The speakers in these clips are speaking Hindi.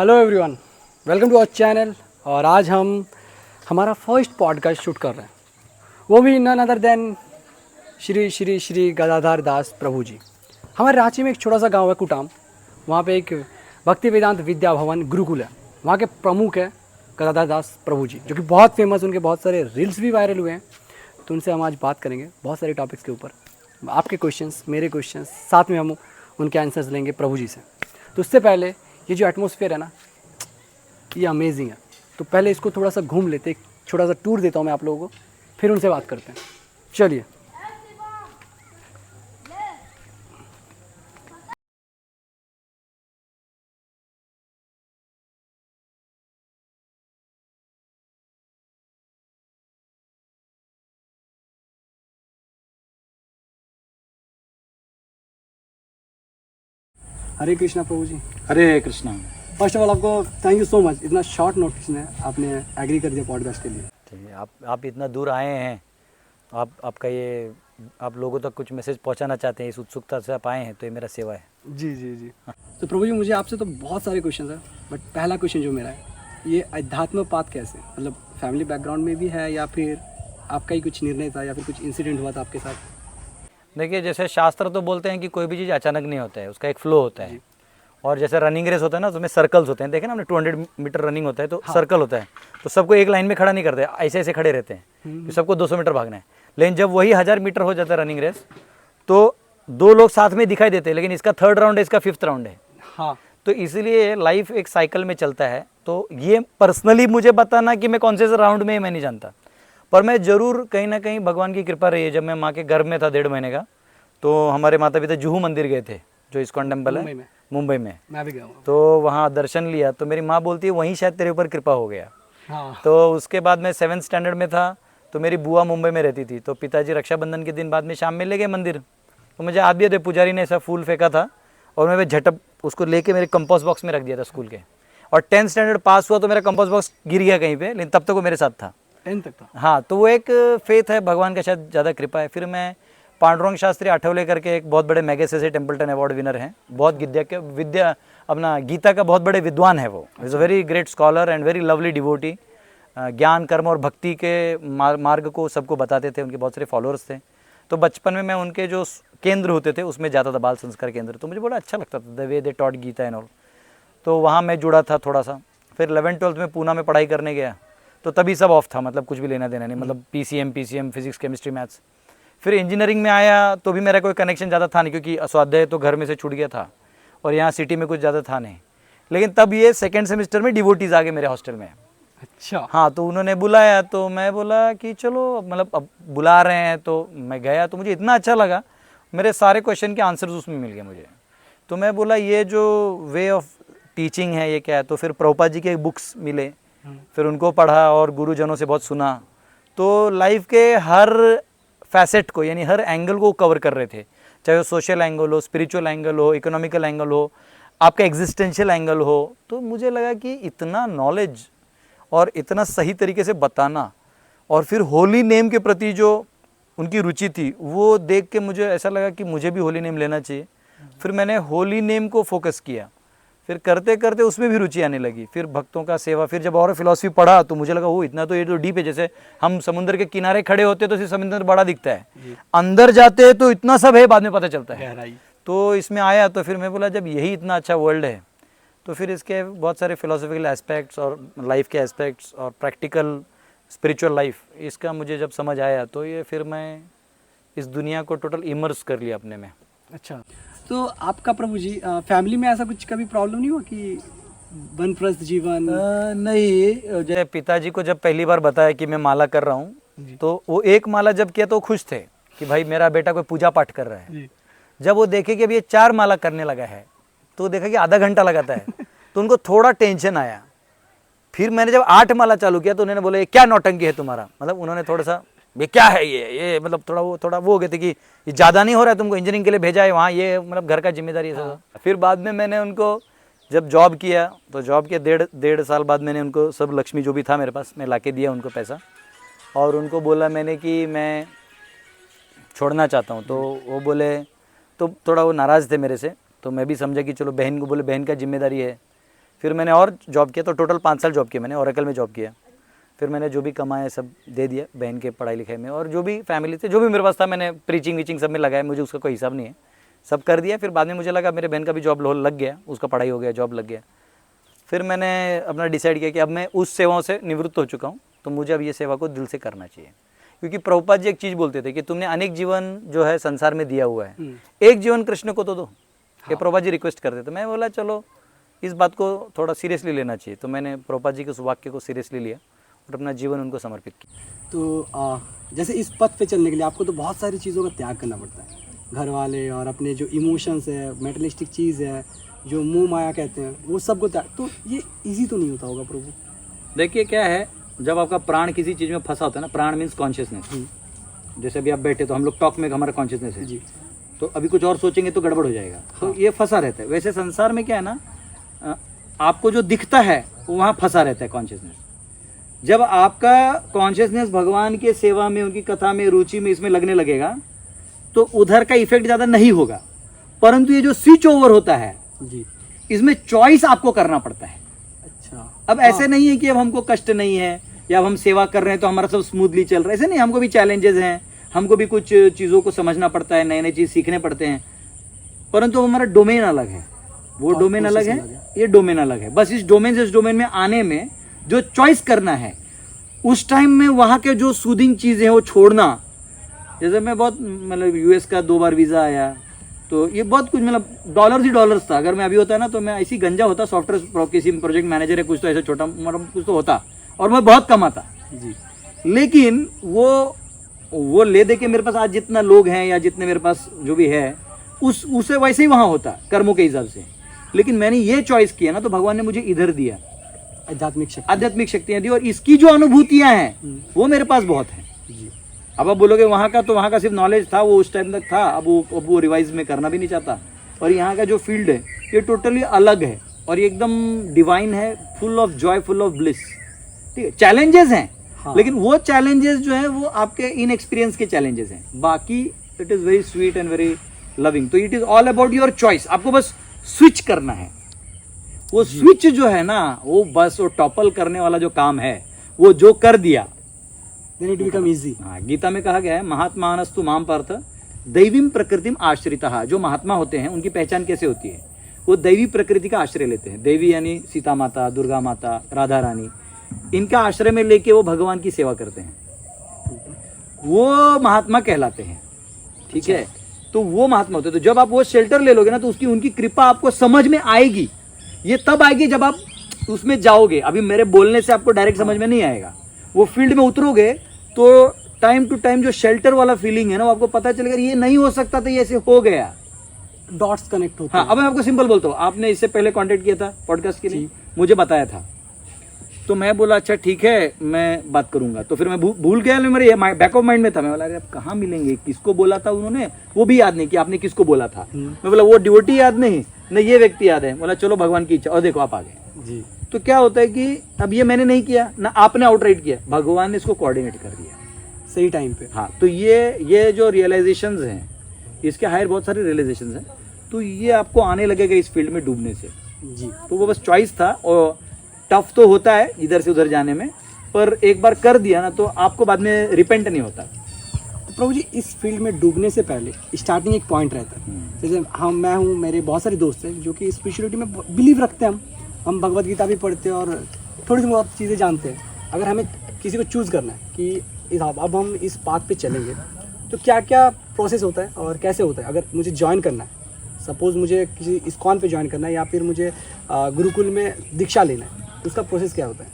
Hello everyone, welcome to our channel. और आज हम हमारा फर्स्ट पॉडकास्ट शूट कर रहे हैं, वो भी none other than Shri Shri Shri Gadadhar Das Prabhu ji. हमारे रांची में एक छोटा सा गांव है कुटाम, वहाँ पे एक भक्ति वेदांत विद्या भवन गुरुकुल है। वहाँ के प्रमुख है गदाधर दास प्रभु जी, जो कि बहुत फेमस, उनके बहुत सारे रील्स भी वायरल हुए हैं। तो उनसे हम आज बात करेंगे बहुत सारे टॉपिक्स के ऊपर, आपके क्वेश्चंस, मेरे क्वेश्चंस, साथ में हम उनके आंसर्स लेंगे प्रभु जी से। तो उससे पहले ये जो एटमॉस्फेयर है ना, ये अमेजिंग है। तो पहले इसको थोड़ा सा घूम लेते, एक छोटा सा टूर देता हूँ मैं आप लोगों को, फिर उनसे बात करते हैं। चलिए। हरे कृष्णा प्रभु जी। हरे कृष्णा। फर्स्ट ऑफ ऑल आपको थैंक यू सो मच, इतना शॉर्ट नोटिस में आपने एग्री कर दिया पॉडकास्ट के लिए। ठीक है, आप इतना दूर आए हैं, आपका ये आप लोगों तक कुछ मैसेज पहुंचाना चाहते हैं, इस उत्सुकता से आप आए हैं, तो ये मेरा सेवा है। जी जी जी। तो प्रभु जी, मुझे आपसे तो बहुत सारे क्वेश्चन हैं, बट पहला क्वेश्चन जो मेरा है, ये अध्यात्म पाथ कैसे, मतलब फैमिली बैकग्राउंड में भी है या फिर आपका ही कुछ निर्णय था या फिर कुछ इंसिडेंट हुआ था आपके साथ? देखिए, जैसे शास्त्र तो बोलते हैं कि कोई भी चीज़ अचानक नहीं होता है, उसका एक फ्लो होता है। और जैसे रनिंग रेस होता है ना, तो उसमें सर्कल्स होते हैं। देखे ना, हमने 200 मीटर रनिंग होता है तो सर्कल होता है, तो सबको एक लाइन में खड़ा नहीं करते, ऐसे ऐसे खड़े रहते हैं कि सबको 200 मीटर भागना है। लेकिन जब वही 1000 मीटर हो जाता है रनिंग रेस, तो दो लोग साथ में दिखाई देते हैं, लेकिन इसका 3rd राउंड है, इसका 5th राउंड है। हाँ। तो इसलिए लाइफ एक साइकिल में चलता है। तो ये पर्सनली मुझे बताना कि मैं कौन से राउंड में, मैं नहीं जानता, पर मैं ज़रूर कहीं ना कहीं भगवान की कृपा रही है। जब मैं माँ के गर्भ में था 1.5 महीने का, तो हमारे माता पिता जुहू मंदिर गए थे, जो इस्कॉन टेम्पल है मुंबई में। मैं भी गया हूँ। तो वहाँ दर्शन लिया, तो मेरी माँ बोलती है वहीं शायद तेरे ऊपर कृपा हो गया। हाँ। तो उसके बाद मैं 7th स्टैंडर्ड में था, तो मेरी बुआ मुंबई में रहती थी, तो पिताजी रक्षाबंधन के दिन बाद में शाम में ले गए मंदिर। तो मुझे याद भी है, पुजारी ने ऐसा फूल फेंका था और मैं झटप उसको लेके मेरे कंपोस्ट बॉक्स में रख दिया था स्कूल के। और 10th स्टैंडर्ड पास हुआ तो मेरा कंपोस्ट बॉक्स गिर गया कहीं पे, लेकिन तब तक वो मेरे साथ था। 10th तक था? हाँ, तो वो एक फेथ है, भगवान का शायद ज़्यादा कृपा है। फिर मैं पांडुरंग शास्त्री आठवले करके एक बहुत बड़े मैगेसे से टेम्पल्टन अवार्ड विनर हैं, बहुत विद्या अपना गीता का बहुत बड़े विद्वान है वो। Is a very great scholar and very lovely devotee. ज्ञान, कर्म और भक्ति के मार्ग को सबको बताते थे, उनके बहुत सारे फॉलोअर्स थे। तो बचपन में मैं उनके जो केंद्र होते थे उसमें जाता था, बाल संस्कार केंद्र, तो मुझे बड़ा अच्छा लगता था, the way they taught Gita and all. तो वहाँ मैं जुड़ा था थोड़ा सा। फिर 11th-12th में पूना में पढ़ाई करने गया, तो तभी सब ऑफ था, मतलब कुछ भी लेना देना नहीं, मतलब पीसीएम फिजिक्स केमिस्ट्री मैथ्स। फिर इंजीनियरिंग में आया तो भी मेरा कोई कनेक्शन ज़्यादा था नहीं, क्योंकि स्वाध्याय तो घर में से छूट गया था और यहाँ सिटी में कुछ ज़्यादा था नहीं। लेकिन तब ये 2nd सेमेस्टर में डिवोटीज़ आ गए मेरे हॉस्टल में। अच्छा। हाँ, तो उन्होंने बुलाया, तो मैं बोला कि चलो, मतलब अब बुला रहे हैं तो मैं गया। तो मुझे इतना अच्छा लगा, मेरे सारे क्वेश्चन के आंसर्स उसमें मिल गए मुझे। तो मैं बोला ये जो वे ऑफ टीचिंग है ये क्या है। तो फिर प्रभुपाद जी के बुक्स मिले, फिर उनको पढ़ा और गुरुजनों से बहुत सुना। तो लाइफ के हर फैसेट को, यानी हर एंगल को कवर कर रहे थे, चाहे वो सोशल एंगल हो, स्पिरिचुअल एंगल हो, इकोनॉमिकल एंगल हो, आपका एग्जिस्टेंशियल एंगल हो। तो मुझे लगा कि इतना नॉलेज और इतना सही तरीके से बताना, और फिर होली नेम के प्रति जो उनकी रुचि थी, वो देख के मुझे ऐसा लगा कि मुझे भी होली नेम लेना चाहिए। फिर मैंने होली नेम को फोकस किया, फिर करते करते उसमें भी रुचि आने लगी। फिर भक्तों का सेवा, फिर जब और फिलॉसफी पढ़ा तो मुझे लगा वो इतना तो ये तो डीप है। जैसे हम समुद्र के किनारे खड़े होते तो सिर्फ समुद्र बड़ा दिखता है, अंदर जाते तो इतना सब है, बाद में पता चलता है। तो इसमें आया तो फिर मैं बोला जब यही इतना अच्छा वर्ल्ड है, तो फिर इसके बहुत सारे फिलोसॉफिकल एस्पेक्ट्स और लाइफ के एस्पेक्ट्स और प्रैक्टिकल स्पिरिचुअल लाइफ, इसका मुझे जब समझ आया तो ये फिर मैं इस दुनिया को टोटल इमर्स कर लिया अपने में। अच्छा, तो आपका प्रभु जी फैमिली में ऐसा कुछ कभी प्रॉब्लम नहीं हुआ कि वनप्रस्थ जीवन? नहीं, जैसे पिताजी को जब पहली बार बताया कि मैं माला कर रहा हूँ, तो वो एक माला जब किया तो वो खुश थे कि भाई मेरा बेटा कोई पूजा पाठ कर रहा है। जब वो देखे कि अब ये 4 माला करने लगा है, तो देखा कि आधा घंटा लगाता है, तो उनको थोड़ा टेंशन आया। फिर मैंने जब 8 माला चालू किया तो उन्होंने बोला ये क्या नौटंकी है तुम्हारा, मतलब उन्होंने थोड़ा सा ये क्या है ये मतलब थोड़ा वो हो गए थे कि ये ज़्यादा नहीं हो रहा है, तुमको इंजीनियरिंग के लिए भेजा है वहाँ, ये मतलब घर का जिम्मेदारी है सब। फिर बाद में मैंने उनको जब जॉब किया, तो जॉब के डेढ़ साल बाद मैंने उनको सब लक्ष्मी जो भी था मेरे पास, मैं ला के दिया उनको पैसा, और उनको बोला मैंने कि मैं छोड़ना चाहता हूँ। तो वो बोले, तो थोड़ा वो नाराज़ थे मेरे से, तो मैं भी समझा कि चलो बहन को बोले बहन का जिम्मेदारी है फिर मैंने और जॉब किया, तो टोटल 5 साल जॉब किया मैंने, ओरेकल में जॉब किया। फिर मैंने जो भी कमाया सब दे दिया बहन के पढ़ाई लिखाई में, और जो भी फैमिली थे, जो भी मेरे पास था, मैंने प्रीचिंग वीचिंग सब में लगाया, मुझे उसका कोई हिसाब नहीं है, सब कर दिया। फिर बाद में मुझे लगा मेरे बहन का भी जॉब लग गया, उसका पढ़ाई हो गया, जॉब लग गया। फिर मैंने अपना डिसाइड किया कि अब मैं उस सेवाओं से निवृत्त हो चुका हूँ, तो मुझे अब ये सेवा को दिल से करना चाहिए। क्योंकि प्रभुपाद जी एक चीज़ बोलते थे कि तुमने अनेक जीवन जो है संसार में दिया हुआ है, एक जीवन कृष्ण को तो दो। ये प्रभुपाद जी रिक्वेस्ट करते थे। मैं बोला चलो इस बात को थोड़ा सीरियसली लेना चाहिए, तो मैंने प्रभुपाद जी के उस वाक्य को सीरियसली लिया और अपना जीवन उनको समर्पित किया। तो जैसे इस पथ पे चलने के लिए आपको तो बहुत सारी चीज़ों का त्याग करना पड़ता है, घर वाले और अपने जो इमोशंस है, मेटलिस्टिक चीज़ है, जो मुंह माया कहते हैं, वो सब को त्याग, तो ये इजी तो नहीं होता होगा प्रभु? देखिए क्या है, जब आपका प्राण किसी चीज़ में फंसा होता है ना, प्राण मीन्स कॉन्शियसनेस। जैसे अभी आप बैठे तो हम लोग टॉक में हमारा कॉन्शियसनेस है जी, तो अभी कुछ और सोचेंगे तो गड़बड़ हो जाएगा। तो ये फंसा रहता है। वैसे संसार में क्या है ना, आपको जो दिखता है वहाँ फंसा रहता है कॉन्शियसनेस। जब आपका कॉन्शियसनेस भगवान के सेवा में, उनकी कथा में, रुचि में, इसमें लगने लगेगा तो उधर का इफेक्ट ज़्यादा नहीं होगा। परंतु ये जो स्विच ओवर होता है जी, इसमें चॉइस आपको करना पड़ता है। अच्छा, अब ऐसे नहीं है कि अब हमको कष्ट नहीं है या अब हम सेवा कर रहे हैं तो हमारा सब स्मूथली चल रहा है, ऐसे नहीं। हमको भी चैलेंजेस हैं, हमको भी कुछ चीज़ों को समझना पड़ता है, नए नए चीज़ सीखने पड़ते हैं, परंतु हमारा डोमेन अलग है, वो डोमेन अलग है, ये डोमेन अलग है। बस इस डोमेन से इस डोमेन में आने में जो चॉइस करना है, उस टाइम में वहाँ के जो सूदिंग चीज़ें हैं वो छोड़ना। जैसे मैं बहुत मतलब यूएस का 2 बार वीज़ा आया, तो ये बहुत कुछ मतलब डॉलर्स ही डॉलर्स था। अगर मैं अभी होता ना तो मैं ऐसी गंजा होता, सॉफ्टवेयर किसी प्रोजेक्ट मैनेजर है कुछ, तो ऐसा छोटा मतलब कुछ तो होता, और मैं बहुत कमाता जी। लेकिन वो ले दे के मेरे पास आज जितना लोग हैं या जितने मेरे पास जो भी है, उसे वैसे ही वहाँ होता कर्मों के हिसाब से। लेकिन मैंने ये चॉइस किया ना, तो भगवान ने मुझे इधर दिया, आध्यात्मिक शक्तियाँ दी, और इसकी जो अनुभूतियाँ हैं वो मेरे पास बहुत हैं जी। अब आप बोलोगे वहाँ का, तो वहाँ का सिर्फ नॉलेज था, वो उस टाइम तक था, अब वो रिवाइज में करना भी नहीं चाहता। और यहाँ का जो फील्ड है ये टोटली अलग है, और ये एकदम डिवाइन है, full of Joy, full of bliss. ठीक है, चैलेंजेस हैं हाँ। लेकिन वो चैलेंजेस जो है वो आपके इन एक्सपीरियंस के चैलेंजेस हैं, बाकी it is very sweet and very loving. तो it is all about your choice, आपको बस स्विच करना है। वो स्विच जो है ना, वो बस वो टॉपल करने वाला जो काम है वो जो कर दिया, then it become easy। हाँ, गीता में कहा गया है, महात्मानस्तु माम पार्थ दैवीम प्रकृतिम आश्रितः। जो महात्मा होते हैं उनकी पहचान कैसे होती है, वो दैवी प्रकृति का आश्रय लेते हैं। देवी यानी सीता माता, दुर्गा माता, राधा रानी, इनका आश्रय में लेके वो भगवान की सेवा करते हैं, वो महात्मा कहलाते हैं। ठीक है, तो वो महात्मा होते हैं। तो जब आप वो शेल्टर ले लोगे ना, तो उसकी उनकी कृपा आपको समझ में आएगी। ये तब आएगी जब आप उसमें जाओगे। अभी मेरे बोलने से आपको डायरेक्ट समझ में नहीं आएगा, वो फील्ड में उतरोगे तो टाइम टू टाइम जो शेल्टर वाला फीलिंग है ना, वो आपको पता चलेगा ये नहीं हो सकता था, ये ऐसे हो गया, डॉट्स कनेक्ट होते हैं। हाँ, अब मैं आपको सिंपल बोलता हूँ, आपने इससे पहले कांटेक्ट किया था पॉडकास्ट के लिए, मुझे बताया था, तो मैं बोला अच्छा ठीक है मैं बात करूंगा। तो फिर मैं भूल गया, मेरे बैक ऑफ माइंड में था। मैं बोला अरे अब कहाँ मिलेंगे, किसको बोला था उन्होंने, वो भी याद नहीं कि आपने किसको बोला था। मैं बोला वो डिवोटी याद नहीं, न ये व्यक्ति याद है। बोला चलो भगवान की इच्छा, और देखो आप आ गए जी। तो क्या होता है कि अब ये मैंने नहीं किया ना, आपने आउटराइट किया, भगवान ने इसको कोऑर्डिनेट कर दिया सही टाइम पे। हाँ, तो ये जो रियलाइजेशंस हैं, इसके हायर बहुत सारे रियलाइजेशंस हैं, तो ये आपको आने लगेगा इस फील्ड में डूबने से जी। तो वो बस चॉइस था, और टफ तो होता है इधर से उधर जाने में, पर एक बार कर दिया ना तो आपको बाद में रिपेंट नहीं होता। तो प्रभु जी, इस फील्ड में डूबने से पहले स्टार्टिंग एक पॉइंट रहता है, जैसे मैं हूँ, मेरे बहुत सारे दोस्त हैं जो कि स्पिरिचुअलिटी में बिलीव रखते हैं। हम भगवत गीता भी पढ़ते हैं और थोड़ी सी बहुत चीज़ें जानते हैं। अगर हमें किसी को चूज़ करना है कि अब हम इस पाथ पे चलेंगे, तो क्या क्या प्रोसेस होता है और कैसे होता है? अगर मुझे ज्वाइन करना है, सपोज़ मुझे किसी इस्कॉन पे ज्वाइन करना है या फिर मुझे गुरुकुल में दीक्षा लेना है, उसका प्रोसेस क्या होता है?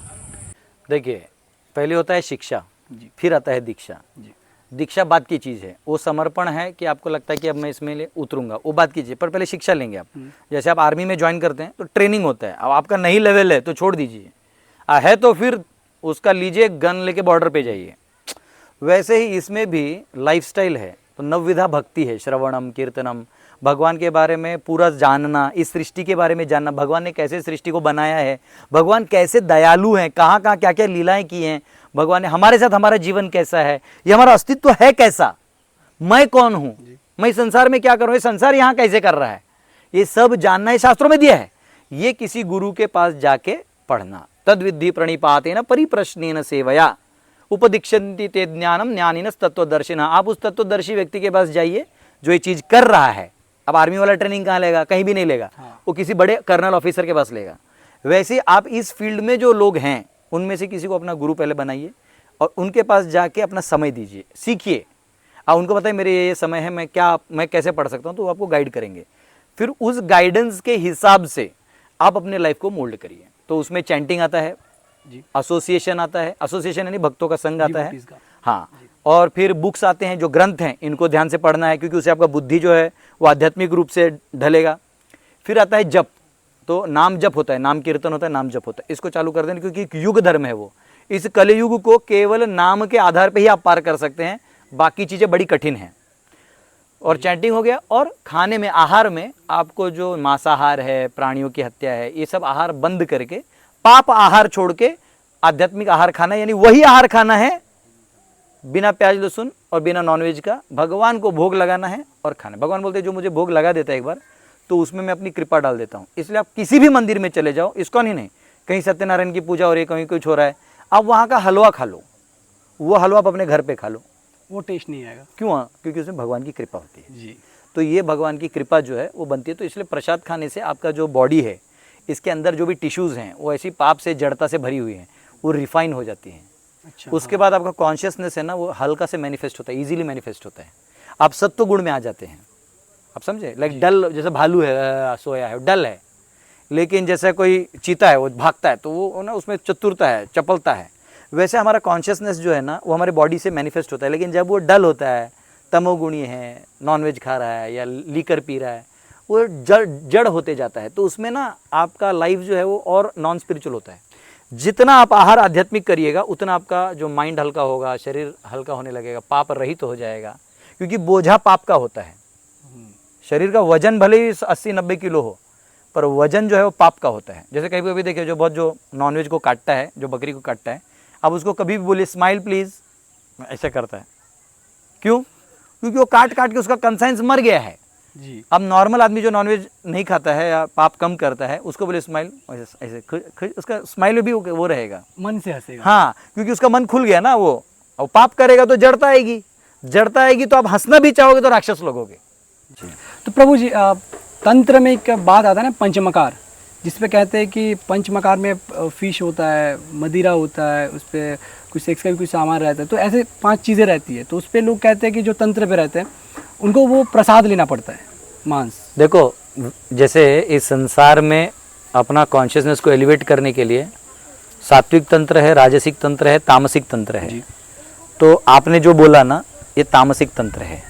देखिए, पहले होता है शिक्षा, फिर आता है दीक्षा। दीक्षा बात की चीज़ है, वो समर्पण है कि आपको लगता है कि अब मैं इसमें उतरूंगा, वो बात की चीज़, पर पहले शिक्षा लेंगे आप। जैसे आप आर्मी में ज्वाइन करते हैं तो ट्रेनिंग होता है, अब आपका नहीं लेवल है तो छोड़ दीजिए, है तो फिर उसका लीजिए, गन लेके बॉर्डर पे जाइए। वैसे ही इसमें भी लाइफस्टाइल है, तो नवविधा भक्ति है, श्रवणम कीर्तनम, भगवान के बारे में पूरा जानना, इस सृष्टि के बारे में जानना, भगवान ने कैसे सृष्टि को बनाया है, भगवान कैसे दयालु हैं, कहाँ कहाँ क्या क्या लीलाएं की हैं, भगवान ने हमारे साथ हमारा जीवन कैसा है, ये हमारा अस्तित्व है कैसा, मैं कौन हूँ, मैं संसार में क्या कर रहा हूँ, ये संसार यहाँ कैसे कर रहा है, ये सब जानना है, शास्त्रों में दिया है। ये किसी गुरु के पास जाके पढ़ना। तद विद्धि प्रणिपातेन परिप्रश्नेन सेवया उपदीक्षन्ति ते ज्ञानम ज्ञानिनस तत्वदर्शिनः। आप उस तत्वदर्शी व्यक्ति के पास जाइए जो ये चीज कर रहा है। अब आर्मी वाला ट्रेनिंग कहाँ लेगा? कहीं भी नहीं लेगा। वो किसी बड़े कर्नल ऑफिसर के पास लेगा। वैसे आप इस फील्ड में जो लोग हैं उनमें से किसी को अपना गुरु पहले बनाइए और उनके पास जाके अपना समय दीजिए, सीखिए। आप उनको बताइए मेरे ये समय है, मैं कैसे पढ़ सकता हूँ, तो वो आपको गाइड करेंगे। फिर उस गाइडेंस के हिसाब से आप अपने लाइफ को मोल्ड करिए। तो उसमें चैंटिंग आता है जी, एसोसिएशन आता है, एसोसिएशन यानी भक्तों का संघ आता है, हाँ, और फिर बुक्स आते हैं, जो ग्रंथ हैं इनको ध्यान से पढ़ना है क्योंकि उससे आपका बुद्धि जो है वो आध्यात्मिक रूप से ढलेगा। फिर आता है जप, तो नाम जप होता है, नाम कीर्तन होता है, नाम जप होता है। इसको चालू कर देना क्योंकि एक युग धर्म है वो। इस कलयुग को केवल नाम के आधार पर ही आप पार कर सकते हैं, बाकी चीज़ें बड़ी कठिन हैं। और चैंटिंग हो गया। और खाने में, आहार में आपको जो मांसाहार है, प्राणियों की हत्या है, ये सब आहार बंद करके पाप आहार छोड़ के आध्यात्मिक आहार खाना है। यानी वही आहार खाना है बिना प्याज लहसुन और बिना नॉनवेज का। भगवान को भोग लगाना है और खाना। भगवान बोलते हैं जो मुझे भोग लगा देता है एक बार तो उसमें मैं अपनी कृपा डाल देता हूँ। इसलिए आप किसी भी मंदिर में चले जाओ, इस्कॉन ही नहीं, कहीं सत्यनारायण की पूजा हो रही है, कहीं कुछ हो रहा है, आप वहाँ का हलवा खा लो। वो हलवा आप अपने घर पे खा लो, वो टेस्ट नहीं आएगा। क्यों? क्योंकि उसमें भगवान की कृपा होती है जी। तो ये भगवान की कृपा जो है वो बनती है। तो इसलिए प्रसाद खाने से आपका जो बॉडी है, इसके अंदर जो भी टिश्यूज़ हैं वो ऐसी पाप से, जड़ता से भरी हुई हैं, वो रिफाइन हो जाती हैं। अच्छा, उसके बाद आपका कॉन्शियसनेस है ना, वो हल्का से मैनिफेस्ट होता है, इजीली मैनिफेस्ट होता है। आप सत्व गुण में आ जाते हैं। आप समझे? लाइक डल, जैसे भालू है, सोया है, डल है, लेकिन जैसे कोई चीता है वो भागता है तो वो ना उसमें चतुरता है, चपलता है। वैसे हमारा कॉन्शियसनेस जो है ना वो हमारे बॉडी से मैनिफेस्ट होता है। लेकिन जब वो डल होता है, तमोगुणी है, नॉनवेज खा रहा है या लीकर पी रहा है, वो जड़ होते जाता है। तो उसमें ना आपका लाइफ जो है वो और नॉन स्पिरिचुअल होता है। जितना आप आहार आध्यात्मिक करिएगा उतना आपका जो माइंड हल्का होगा, शरीर हल्का होने लगेगा, पाप रहित हो जाएगा। क्योंकि बोझा पाप का होता है। शरीर का वजन भले ही 80-90 किलो हो, पर वजन जो है वो पाप का होता है। जैसे कभी कभी देखिए जो नॉनवेज को काटता है, जो बकरी को काटता है, अब उसको कभी भी बोले स्माइल प्लीज, ऐसा करता है। क्यों? क्योंकि वो काट काट के उसका कंसाइंस मर गया है जी। अब नॉर्मल आदमी जो नॉनवेज नहीं खाता है या पाप कम करता है, उसको बोले स्माइल, ऐसे उसका स्माइल भी वो रहेगा, मन से हंसेगा। हाँ, क्योंकि उसका मन खुल गया ना। वो और पाप करेगा तो जड़ता आएगी, जड़ता आएगी तो आप हंसना भी चाहोगे तो राक्षस लगोगे। तो प्रभु जी, तंत्र में एक बात आता है ना, पंचमकार, जिसपे कहते हैं कि पंचमकार में फिश होता है, मदिरा होता है, उस पर कुछ सेक्स का भी कुछ सामान रहता है, तो ऐसे 5 चीज़ें रहती है। तो उस पर लोग कहते हैं कि जो तंत्र पे रहते हैं उनको वो प्रसाद लेना पड़ता है, मांस। देखो, जैसे इस संसार में अपना कॉन्शियसनेस को एलिवेट करने के लिए सात्विक तंत्र है, राजसिक तंत्र है, तामसिक तंत्र है। तो आपने जो बोला ना, ये तामसिक तंत्र है।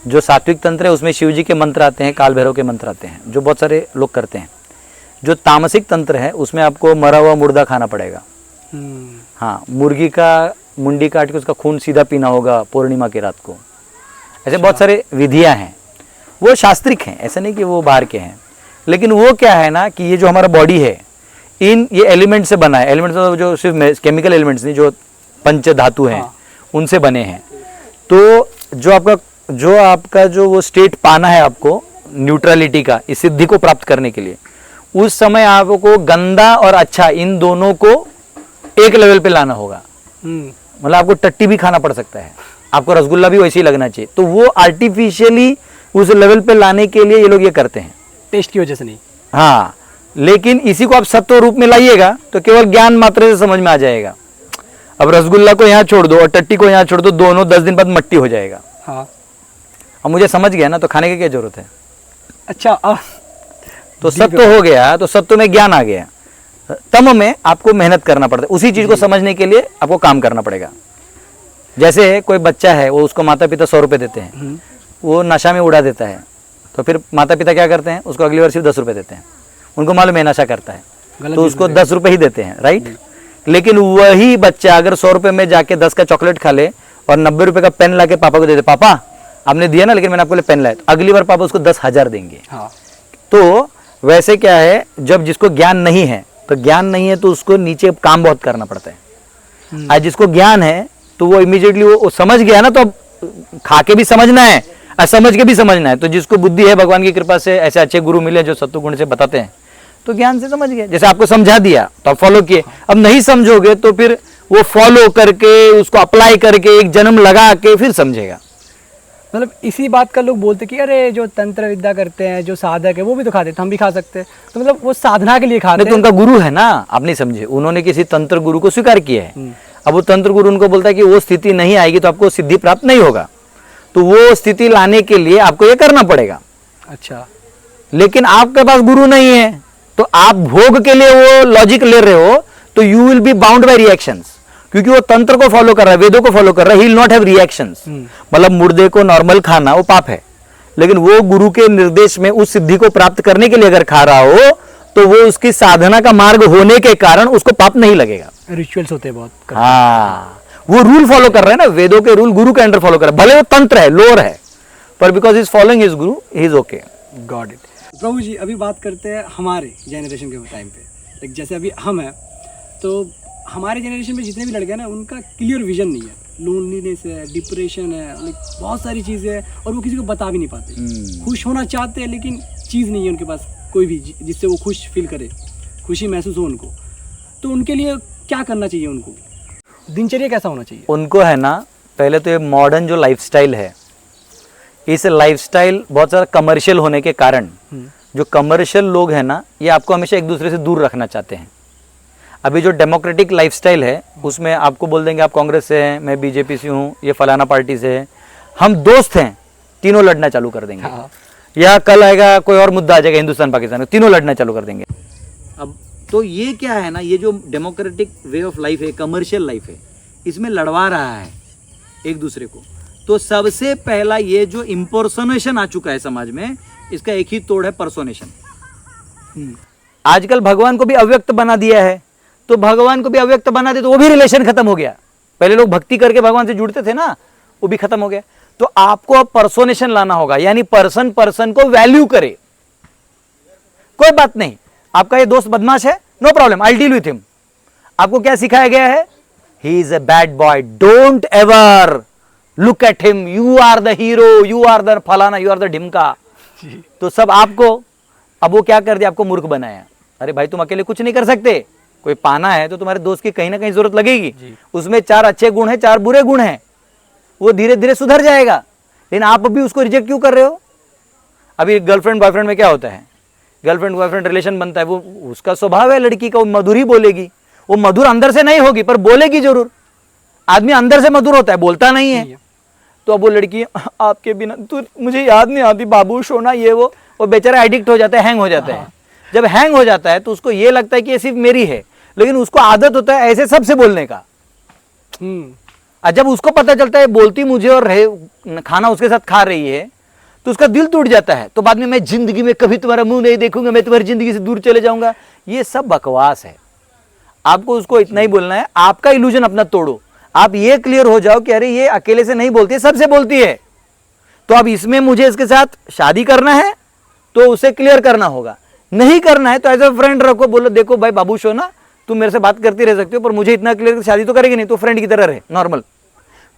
जो सात्विक तंत्र है उसमें शिव जी के मंत्र आते हैं, काल भैरव के मंत्र आते हैं, जो बहुत सारे लोग करते हैं। जो तामसिक तंत्र है उसमें आपको मरा हुआ मुर्दा खाना पड़ेगा। हाँ, मुर्गी का मुंडी काट के उसका खून सीधा पीना होगा पूर्णिमा की रात को। ऐसे बहुत सारे विधियां हैं, वो शास्त्रिक हैं, ऐसा नहीं कि वो बाहर के हैं। लेकिन वो क्या है ना कि ये जो हमारा बॉडी है, ये एलिमेंट से बना है। एलिमेंट तो जो सिर्फ केमिकल एलिमेंट्स नहीं, जो पंच धातु हैं, उनसे बने हैं। तो जो आपका जो वो स्टेट पाना है आपको, न्यूट्रलिटी का, इस सिद्धि को प्राप्त करने के लिए, उस समय आपको गंदा और अच्छा इन दोनों को एक लेवल पे लाना होगा। मतलब आपको टट्टी भी खाना पड़ सकता है, आपको रसगुल्ला भी वैसे ही लगना चाहिए। तो वो आर्टिफिशियली उस लेवल पे लाने के लिए ये लोग ये करते हैं, टेस्ट की वजह से नहीं। हाँ, लेकिन इसी को आप सत्व रूप में लाइएगा तो केवल ज्ञान मात्र से समझ में आ जाएगा। अब रसगुल्ला को यहाँ छोड़ दो और टट्टी को यहाँ छोड़ दो, दोनों 10 दिन बाद मट्टी हो जाएगा। हाँ, अब मुझे समझ गया ना, तो खाने की क्या जरूरत है। अच्छा, तो सत्व हो गया, तो सत्व में ज्ञान आ गया। तम में आपको मेहनत करना पड़ता है, उसी चीज को समझने के लिए आपको काम करना पड़ेगा। जैसे कोई बच्चा है, वो उसको माता पिता 100 रुपए देते हैं, वो नशा में उड़ा देता है, तो फिर माता पिता क्या करते हैं, उसको अगली बार सिर्फ 10 रुपए देते हैं। उनको मालूम है नशा करता है, तो उसको 10 रुपए ही देते हैं, राइट। लेकिन वही बच्चा अगर 100 रुपए में जाके 10 का चॉकलेट खा ले और 90 रुपए का पेन ला के पापा को दे दे, पापा आपने दिया ना लेकिन मैंने आपके लिए पेन लाया, तो अगली बार पापा उसको 10,000 देंगे। तो वैसे क्या है, जब जिसको ज्ञान नहीं है, तो ज्ञान नहीं है तो उसको नीचे काम बहुत करना पड़ता है। आज जिसको ज्ञान है तो वो इमीडिएटली वो समझ गया ना, तो अब खा के भी समझना है और समझ के भी समझना है। तो जिसको बुद्धि है, भगवान की कृपा से ऐसे अच्छे गुरु मिले जो सत्व गुण से बताते हैं, तो ज्ञान से समझ गए। जैसे आपको समझा दिया तो आप फॉलो किए, अब नहीं समझोगे तो फिर वो फॉलो करके उसको अप्लाई करके एक जन्म लगा के फिर समझेगा। मतलब इसी बात का लोग बोलते कि अरे जो तंत्र विद्या करते हैं, जो साधक है, वो भी तो खाते हैं, तो हम भी खा सकते हैं। तो मतलब वो साधना के लिए खाते नहीं तो हैं। उनका गुरु है ना, आप नहीं समझे, उन्होंने किसी तंत्र गुरु को स्वीकार किया है। अब वो तंत्र गुरु उनको बोलता है कि वो स्थिति नहीं आएगी तो आपको सिद्धि प्राप्त नहीं होगा, तो वो स्थिति लाने के लिए आपको ये करना पड़ेगा। अच्छा, लेकिन आपके पास गुरु नहीं है तो आप भोग के लिए वो लॉजिक ले रहे हो, तो you will be bound by reactions, क्योंकि वो तंत्र को फॉलो कर रहा है, वेदों को फॉलो कर रहा है, he will not have reactions. मतलब मुर्दे को नॉर्मल खाना वो पाप है, लेकिन वो गुरु के निर्देश में उस सिद्धि को प्राप्त करने के लिए अगर खा रहा हो तो वो उसकी साधना का मार्ग होने के कारण उसको पाप नहीं लगेगा। रिचुअल्स होते हैं बहुत। हाँ, वो रूल फॉलो कर रहे हैं ना, वेदों के रूल गुरु के अंडर फॉलो कर रहे हैं, भले वो तंत्र है, लोअर है, पर because is following his guru he is okay. Got it. Prabhu ji, अभी बात करते हैं हमारे जनरेशन के टाइम पे। लाइक जैसे अभी हम हैं, तो हमारे जनरेशन में जितने भी लड़के हैं ना, उनका क्लियर विजन नहीं है, लोनलीनेस है, डिप्रेशन है, लाइक बहुत सारी चीज़ें हैं, और वो किसी को बता भी नहीं पाते। खुश होना चाहते हैं लेकिन चीज़ नहीं है उनके पास कोई भी जिससे वो खुश फील करे, खुशी महसूस हो उनको। तो उनके लिए क्या करना चाहिए, उनको दिनचर्या कैसा होना चाहिए? उनको है ना, पहले तो ये मॉडर्न जो लाइफस्टाइल है, इस लाइफस्टाइल बहुत सारा कमर्शियल होने के कारण जो कमर्शियल लोग हैं ना, ये आपको हमेशा एक दूसरे से दूर रखना चाहते हैं। अभी जो डेमोक्रेटिक लाइफस्टाइल है उसमें आपको बोल देंगे आप कांग्रेस से हैं, मैं बीजेपी से हूँ, ये फलाना पार्टी से है, हम दोस्त हैं, तीनों लड़ना चालू कर देंगे। हाँ। या कल आएगा कोई और मुद्दा आ जाएगा हिंदुस्तान पाकिस्तान में, तीनों लड़ना चालू कर देंगे। अब तो ये क्या है ना, ये जो डेमोक्रेटिक वे ऑफ लाइफ है, कमर्शियल लाइफ है, इसमें लड़वा रहा है एक दूसरे को। तो सबसे पहला ये जो इम्पर्सोनेशन आ चुका है समाज में, इसका एक ही तोड़ है, पर्सोनेशन। आजकल भगवान को भी अव्यक्त बना दिया है, तो भगवान को भी अव्यक्त बना दे तो वो भी रिलेशन खत्म हो गया। पहले लोग भक्ति करके भगवान से जुड़ते थे ना, वो भी खत्म हो गया। तो आपको अब पर्सोनेशन लाना होगा, यानी पर्सन पर्सन को वैल्यू करे। कोई बात नहीं, आपका ये दोस्त बदमाश है, no problem, I deal with him. आपको क्या सिखाया गया है? He is a bad boy, don't ever look at him, you are the hero, you are the फलाना, यू आर द ढिमका। तो सब आपको, अब वो क्या कर दिया, आपको मूर्ख बनाया। अरे भाई तुम अकेले कुछ नहीं कर सकते, कोई पाना है तो तुम्हारे दोस्त की कहीं ना कहीं जरूरत लगेगी, उसमें 4 अच्छे गुण हैं, 4 बुरे गुण हैं, वो धीरे धीरे सुधर जाएगा। लेकिन आप अभी उसको रिजेक्ट क्यों कर रहे हो? अभी गर्लफ्रेंड बॉयफ्रेंड में क्या होता है, गर्लफ्रेंड बॉयफ्रेंड रिलेशन बनता है, वो उसका स्वभाव है लड़की का, वो मधुर ही बोलेगी, वो मधुर अंदर से नहीं होगी पर बोलेगी जरूर। आदमी अंदर से मधुर होता है, बोलता नहीं है। तो अब वो लड़की आपके बिना तो मुझे याद नहीं आती बाबू सोना, ये वो बेचारा एडिक्ट हो जाता है, हैंग हो जाता है। जब हैंग हो जाता है तो उसको ये लगता है कि ये सिर्फ मेरी है, लेकिन उसको आदत होता है ऐसे सबसे बोलने का। और जब उसको पता चलता है बोलती मुझे और खाना उसके साथ खा रही है, तो उसका दिल टूट जाता है। तो बाद में मैं जिंदगी में कभी तुम्हारा मुंह नहीं देखूंगा, मैं तुम्हारी जिंदगी से दूर चले जाऊंगा। ये सब बकवास है। आपको उसको इतना ही बोलना है, आपका इल्यूजन अपना तोड़ो। आप ये क्लियर हो जाओ कि अरे ये अकेले से नहीं बोलती है, सबसे बोलती है। तो अब इसमें मुझे इसके साथ शादी करना है तो उसे क्लियर करना होगा, नहीं करना है तो एज अ फ्रेंड रखो, बोलो देखो भाई बाबू सोना, तुम मेरे से बात करती रह सकती हो पर मुझे इतना क्लियर, शादी तो करेगी नहीं तो फ्रेंड की तरह रहे, नॉर्मल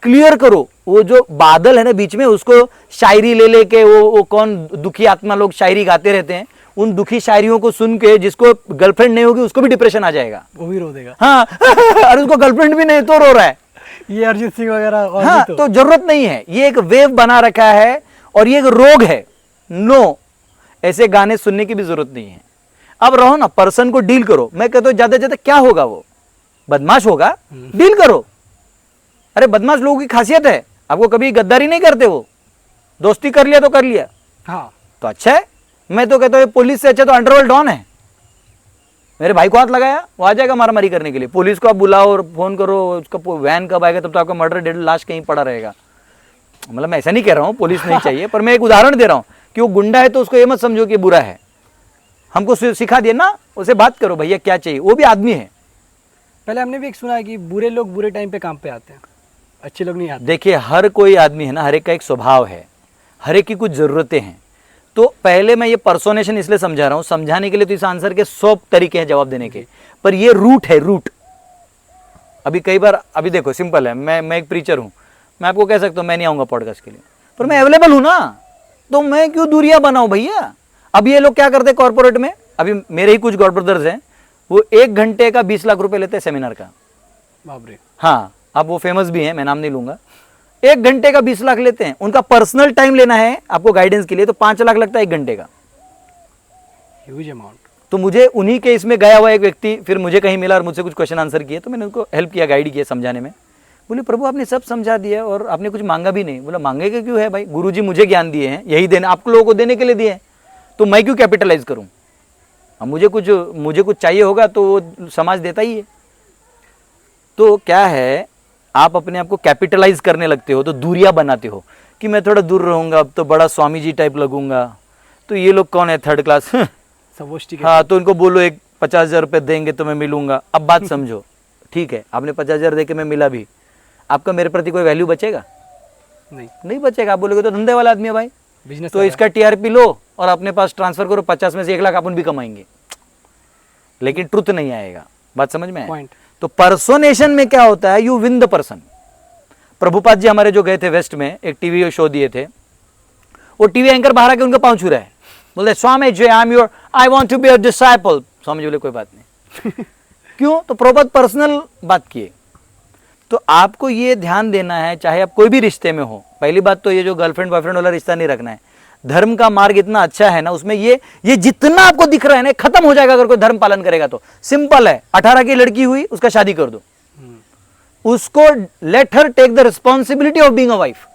क्लियर करो। वो जो बादल है ना बीच में, उसको शायरी ले लेके वो कौन दुखी आत्मा लोग शायरी गाते रहते हैं, उन दुखी शायरियों को सुन के जिसको गर्लफ्रेंड नहीं होगी उसको भी डिप्रेशन आ जाएगा, वो भी रो देगा। हाँ और उसको गर्लफ्रेंड भी नहीं तो रो रहा है। ये अरिजीत सिंह वगैरह और हाँ, भी तो जरूरत नहीं है, ये एक वेव बना रखा है और ये एक रोग है। नो, ऐसे गाने सुनने की भी जरूरत नहीं है। अब रहो ना, पर्सन को डील करो। मैं कहता हूं ज्यादा से ज्यादा क्या होगा, वो बदमाश होगा, डील करो। अरे बदमाश लोगों की खासियत है, आपको कभी गद्दारी नहीं करते, वो दोस्ती कर लिया तो कर लिया, हाँ तो अच्छा है। मैं तो कहता हूं पुलिस से अच्छा तो अंडरवर्ल्ड डॉन है। मेरे भाई को हाथ लगाया, वो आ जाएगा मारामारी करने के लिए। पुलिस को आप बुलाओ और फोन करो, उसका वैन कब आएगा, तब तो आपका मर्डर डेड लाश कहीं पड़ा रहेगा। मतलब मैं ऐसा नहीं कह रहा हूँ पुलिस नहीं चाहिए, पर मैं एक उदाहरण दे रहा हूँ कि वो गुंडा है तो उसको ये मत समझो कि बुरा है। हमको सिखा दिया ना, उसे बात करो भैया क्या चाहिए, वो भी आदमी है। पहले हमने भी एक सुना है कि बुरे लोग बुरे टाइम पे काम पे आते हैं, अच्छे लोग नहीं आते। देखिए हर कोई आदमी है ना, हर एक का एक स्वभाव है, हर एक की कुछ जरूरतें हैं। तो पहले मैं ये पर्सोनेशन इसलिए समझा रहा हूं, समझाने के लिए तो इस आंसर के 100 तरीके हैं जवाब देने के, पर ये रूट है, रूट। अभी कई बार, अभी देखो सिंपल है, मैं एक प्रीचर हूं, मैं आपको कह सकता हूं मैं नहीं आऊंगा पॉडकास्ट के लिए, पर मैं अवेलेबल हूं ना, तो मैं क्यों दूरियां बनाऊं भैया। अब ये लोग क्या करते हैं कॉर्पोरेट में, अभी मेरे ही कुछ गॉड ब्रदर्स हैं, वो 1 घंटे का 20 लाख रुपए लेते हैं सेमिनार का। बाप रे। हाँ, अब वो फेमस भी हैं, मैं नाम नहीं लूंगा। 1 घंटे का 20 लाख लेते हैं। उनका पर्सनल टाइम लेना है आपको गाइडेंस के लिए तो 5 लाख लगता है 1 घंटे का। Huge amount. तो मुझे उन्हीं के इसमें गया हुआ एक व्यक्ति फिर मुझे कहीं मिला और मुझसे कुछ क्वेश्चन आंसर किए, तो मैंने उनको हेल्प किया, गाइड किया समझाने में। बोले प्रभु आपने सब समझा दिया और आपने कुछ मांगा भी नहीं। बोला मांगेगा क्यों है भाई, गुरुजी मुझे ज्ञान दिए हैं, यही देने आप लोगों को देने के लिए दिए हैं, तो मैं क्यों कैपिटलाइज करूं। अब मुझे कुछ चाहिए होगा तो वो समाज देता ही है। तो क्या है, आप अपने आप को कैपिटलाइज करने लगते हो तो दूरियां बनाते हो कि मैं थोड़ा दूर रहूंगा, अब तो बड़ा स्वामी जी टाइप लगूंगा, तो ये लोग कौन है थर्ड क्लास सबोष्टी के। हाँ, तो इनको बोलो एक 50,000 रुपये देंगे तो मैं मिलूंगा। अब बात समझो, ठीक है आपने 50,000 दे के मैं मिला भी, आपका मेरे प्रति कोई वैल्यू बचेगा? नहीं बचेगा। आप बोलोगे तो धंधे वाला आदमी है भाई, बिजनेस तो इसका टीआरपी लो और अपने पास ट्रांसफर करो, 50 में से 1 लाख अपन भी कमाएंगे, लेकिन ट्रुथ नहीं आएगा। बात समझ में आए? पॉइंट। तो पर्सोनेशन में क्या होता है, you win the person. Prabhupada ji हमारे जो गए थे वेस्ट में, एक टीवी शो दिए थे, वो टीवी एंकर बाहर आके उनका पांव छू रहा है, बोलते Swami ji I am your, I want to be your disciple. Swami ji बोले कोई बात नहीं क्यों? तो प्रभुपाद पर्सनल बात किए। तो आपको ये ध्यान देना है, चाहे आप कोई भी रिश्ते में हो, पहली बात तो ये जो गर्लफ्रेंड बॉयफ्रेंड वाला रिश्ता नहीं रखना है। धर्म का मार्ग इतना अच्छा है ना, उसमें ये जितना आपको दिख रहा है ना खत्म हो जाएगा अगर कोई धर्म पालन करेगा तो। सिंपल है, 18 की लड़की हुई, उसका शादी कर दो, उसको let her take the responsibility of being a wife.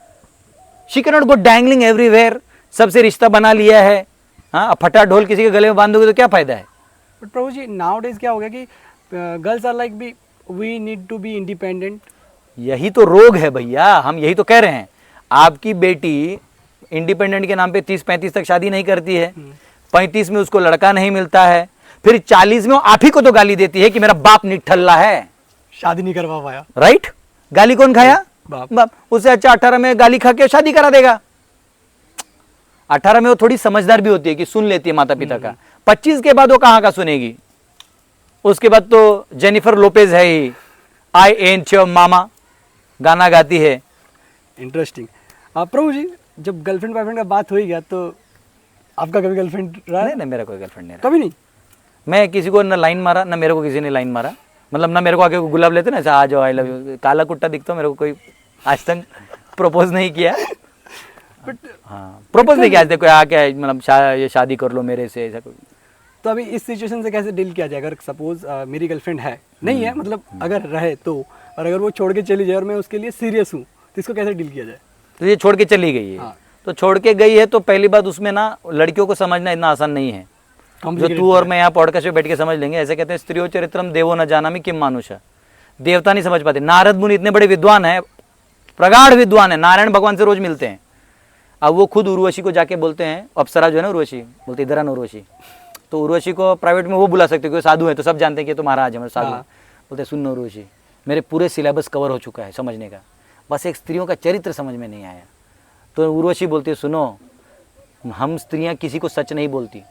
She can not go dangling everywhere. सबसे रिश्ता बना लिया है, हाँ, फटा ढोल किसी के गले में बांधोगे तो क्या फायदा है? But Prabhu ji nowadays क्या हो गया कि girls are like be we need to be independent. यही तो रोग है भैया, हम यही तो कह रहे हैं। आपकी बेटी इंडिपेंडेंट के नाम पे 30-35 तक शादी नहीं करती है, 35 में उसको लड़का नहीं मिलता है, फिर 40 में वो आप ही को तो गाली देती है कि मेरा बाप निठल्ला है, शादी नहीं करवा पाया। राइट? गाली कौन खाया? बाप। उससे अच्छा 18 में गाली खा के शादी करा देगा। 18 में वो थोड़ी समझदार भी होती है कि सुन लेती है माता पिता का। 25 के बाद वो कहाँ का सुनेगी? उसके बाद तो जेनिफर लोपेज है ही, आई एंट योर मामा गाना गाती है। इंटरेस्टिंग। प्रभु जी जब गर्लफ्रेंड बॉयफ्रेंड का बात हो ही गया, तो आपका कभी गर्लफ्रेंड रहा? नहीं, मेरा कोई गर्लफ्रेंड नहीं रहा। कभी नहीं? मैं किसी को न लाइन मारा, न मेरे को किसी ने लाइन मारा। मतलब ना मेरे को आके गुलाब लेते ना ऐसा आ जाओ आई लव यू, काला कुट्टा दिखता, मेरे को कोई आज तक प्रपोज नहीं किया। बट हाँ, प्रपोज नहीं किया आज तक कोई आके, मतलब ये शादी कर लो मेरे से, ऐसा कोई। तो अभी इस सिचुएशन से कैसे डील किया जाए? अगर सपोज मेरी गर्लफ्रेंड है, नहीं है मतलब अगर रहे तो, और अगर वो छोड़ के चली जाए और मैं उसके लिए सीरियस हूँ, तो इसको कैसे डील किया जाए? तो ये छोड़ के चली गई है। हाँ। तो छोड़ के गई है तो पहली बात उसमें ना लड़कियों को समझना इतना आसान नहीं है जो तू और मैं यहाँ पॉडकास्ट पे बैठ के समझ लेंगे। ऐसे कहते हैं स्त्रियो चरित्रम देवो न जानामि किम मानुषा। देवता नहीं समझ पाते। नारद मुनि इतने बड़े विद्वान है, प्रगाढ़ विद्वान है, नारायण भगवान से रोज मिलते हैं। अब वो खुद उर्वशी को जाके बोलते हैं, अप्सरा जो है ना उर्वशी, बोलते इधर आना उर्वशी। तो उर्वशी को प्राइवेट में वो बुला सकते क्योंकि साधु है, तो सब जानते हैं कि तो महाराज है साधु। बोलते सुन उर्वशी, मेरे पूरे सिलेबस कवर हो चुका है समझने का, बस एक स्त्रियों का चरित्र समझ में नहीं आया। तो उर्वशी बोलती है सुनो, हम स्त्रियां किसी को सच नहीं बोलती,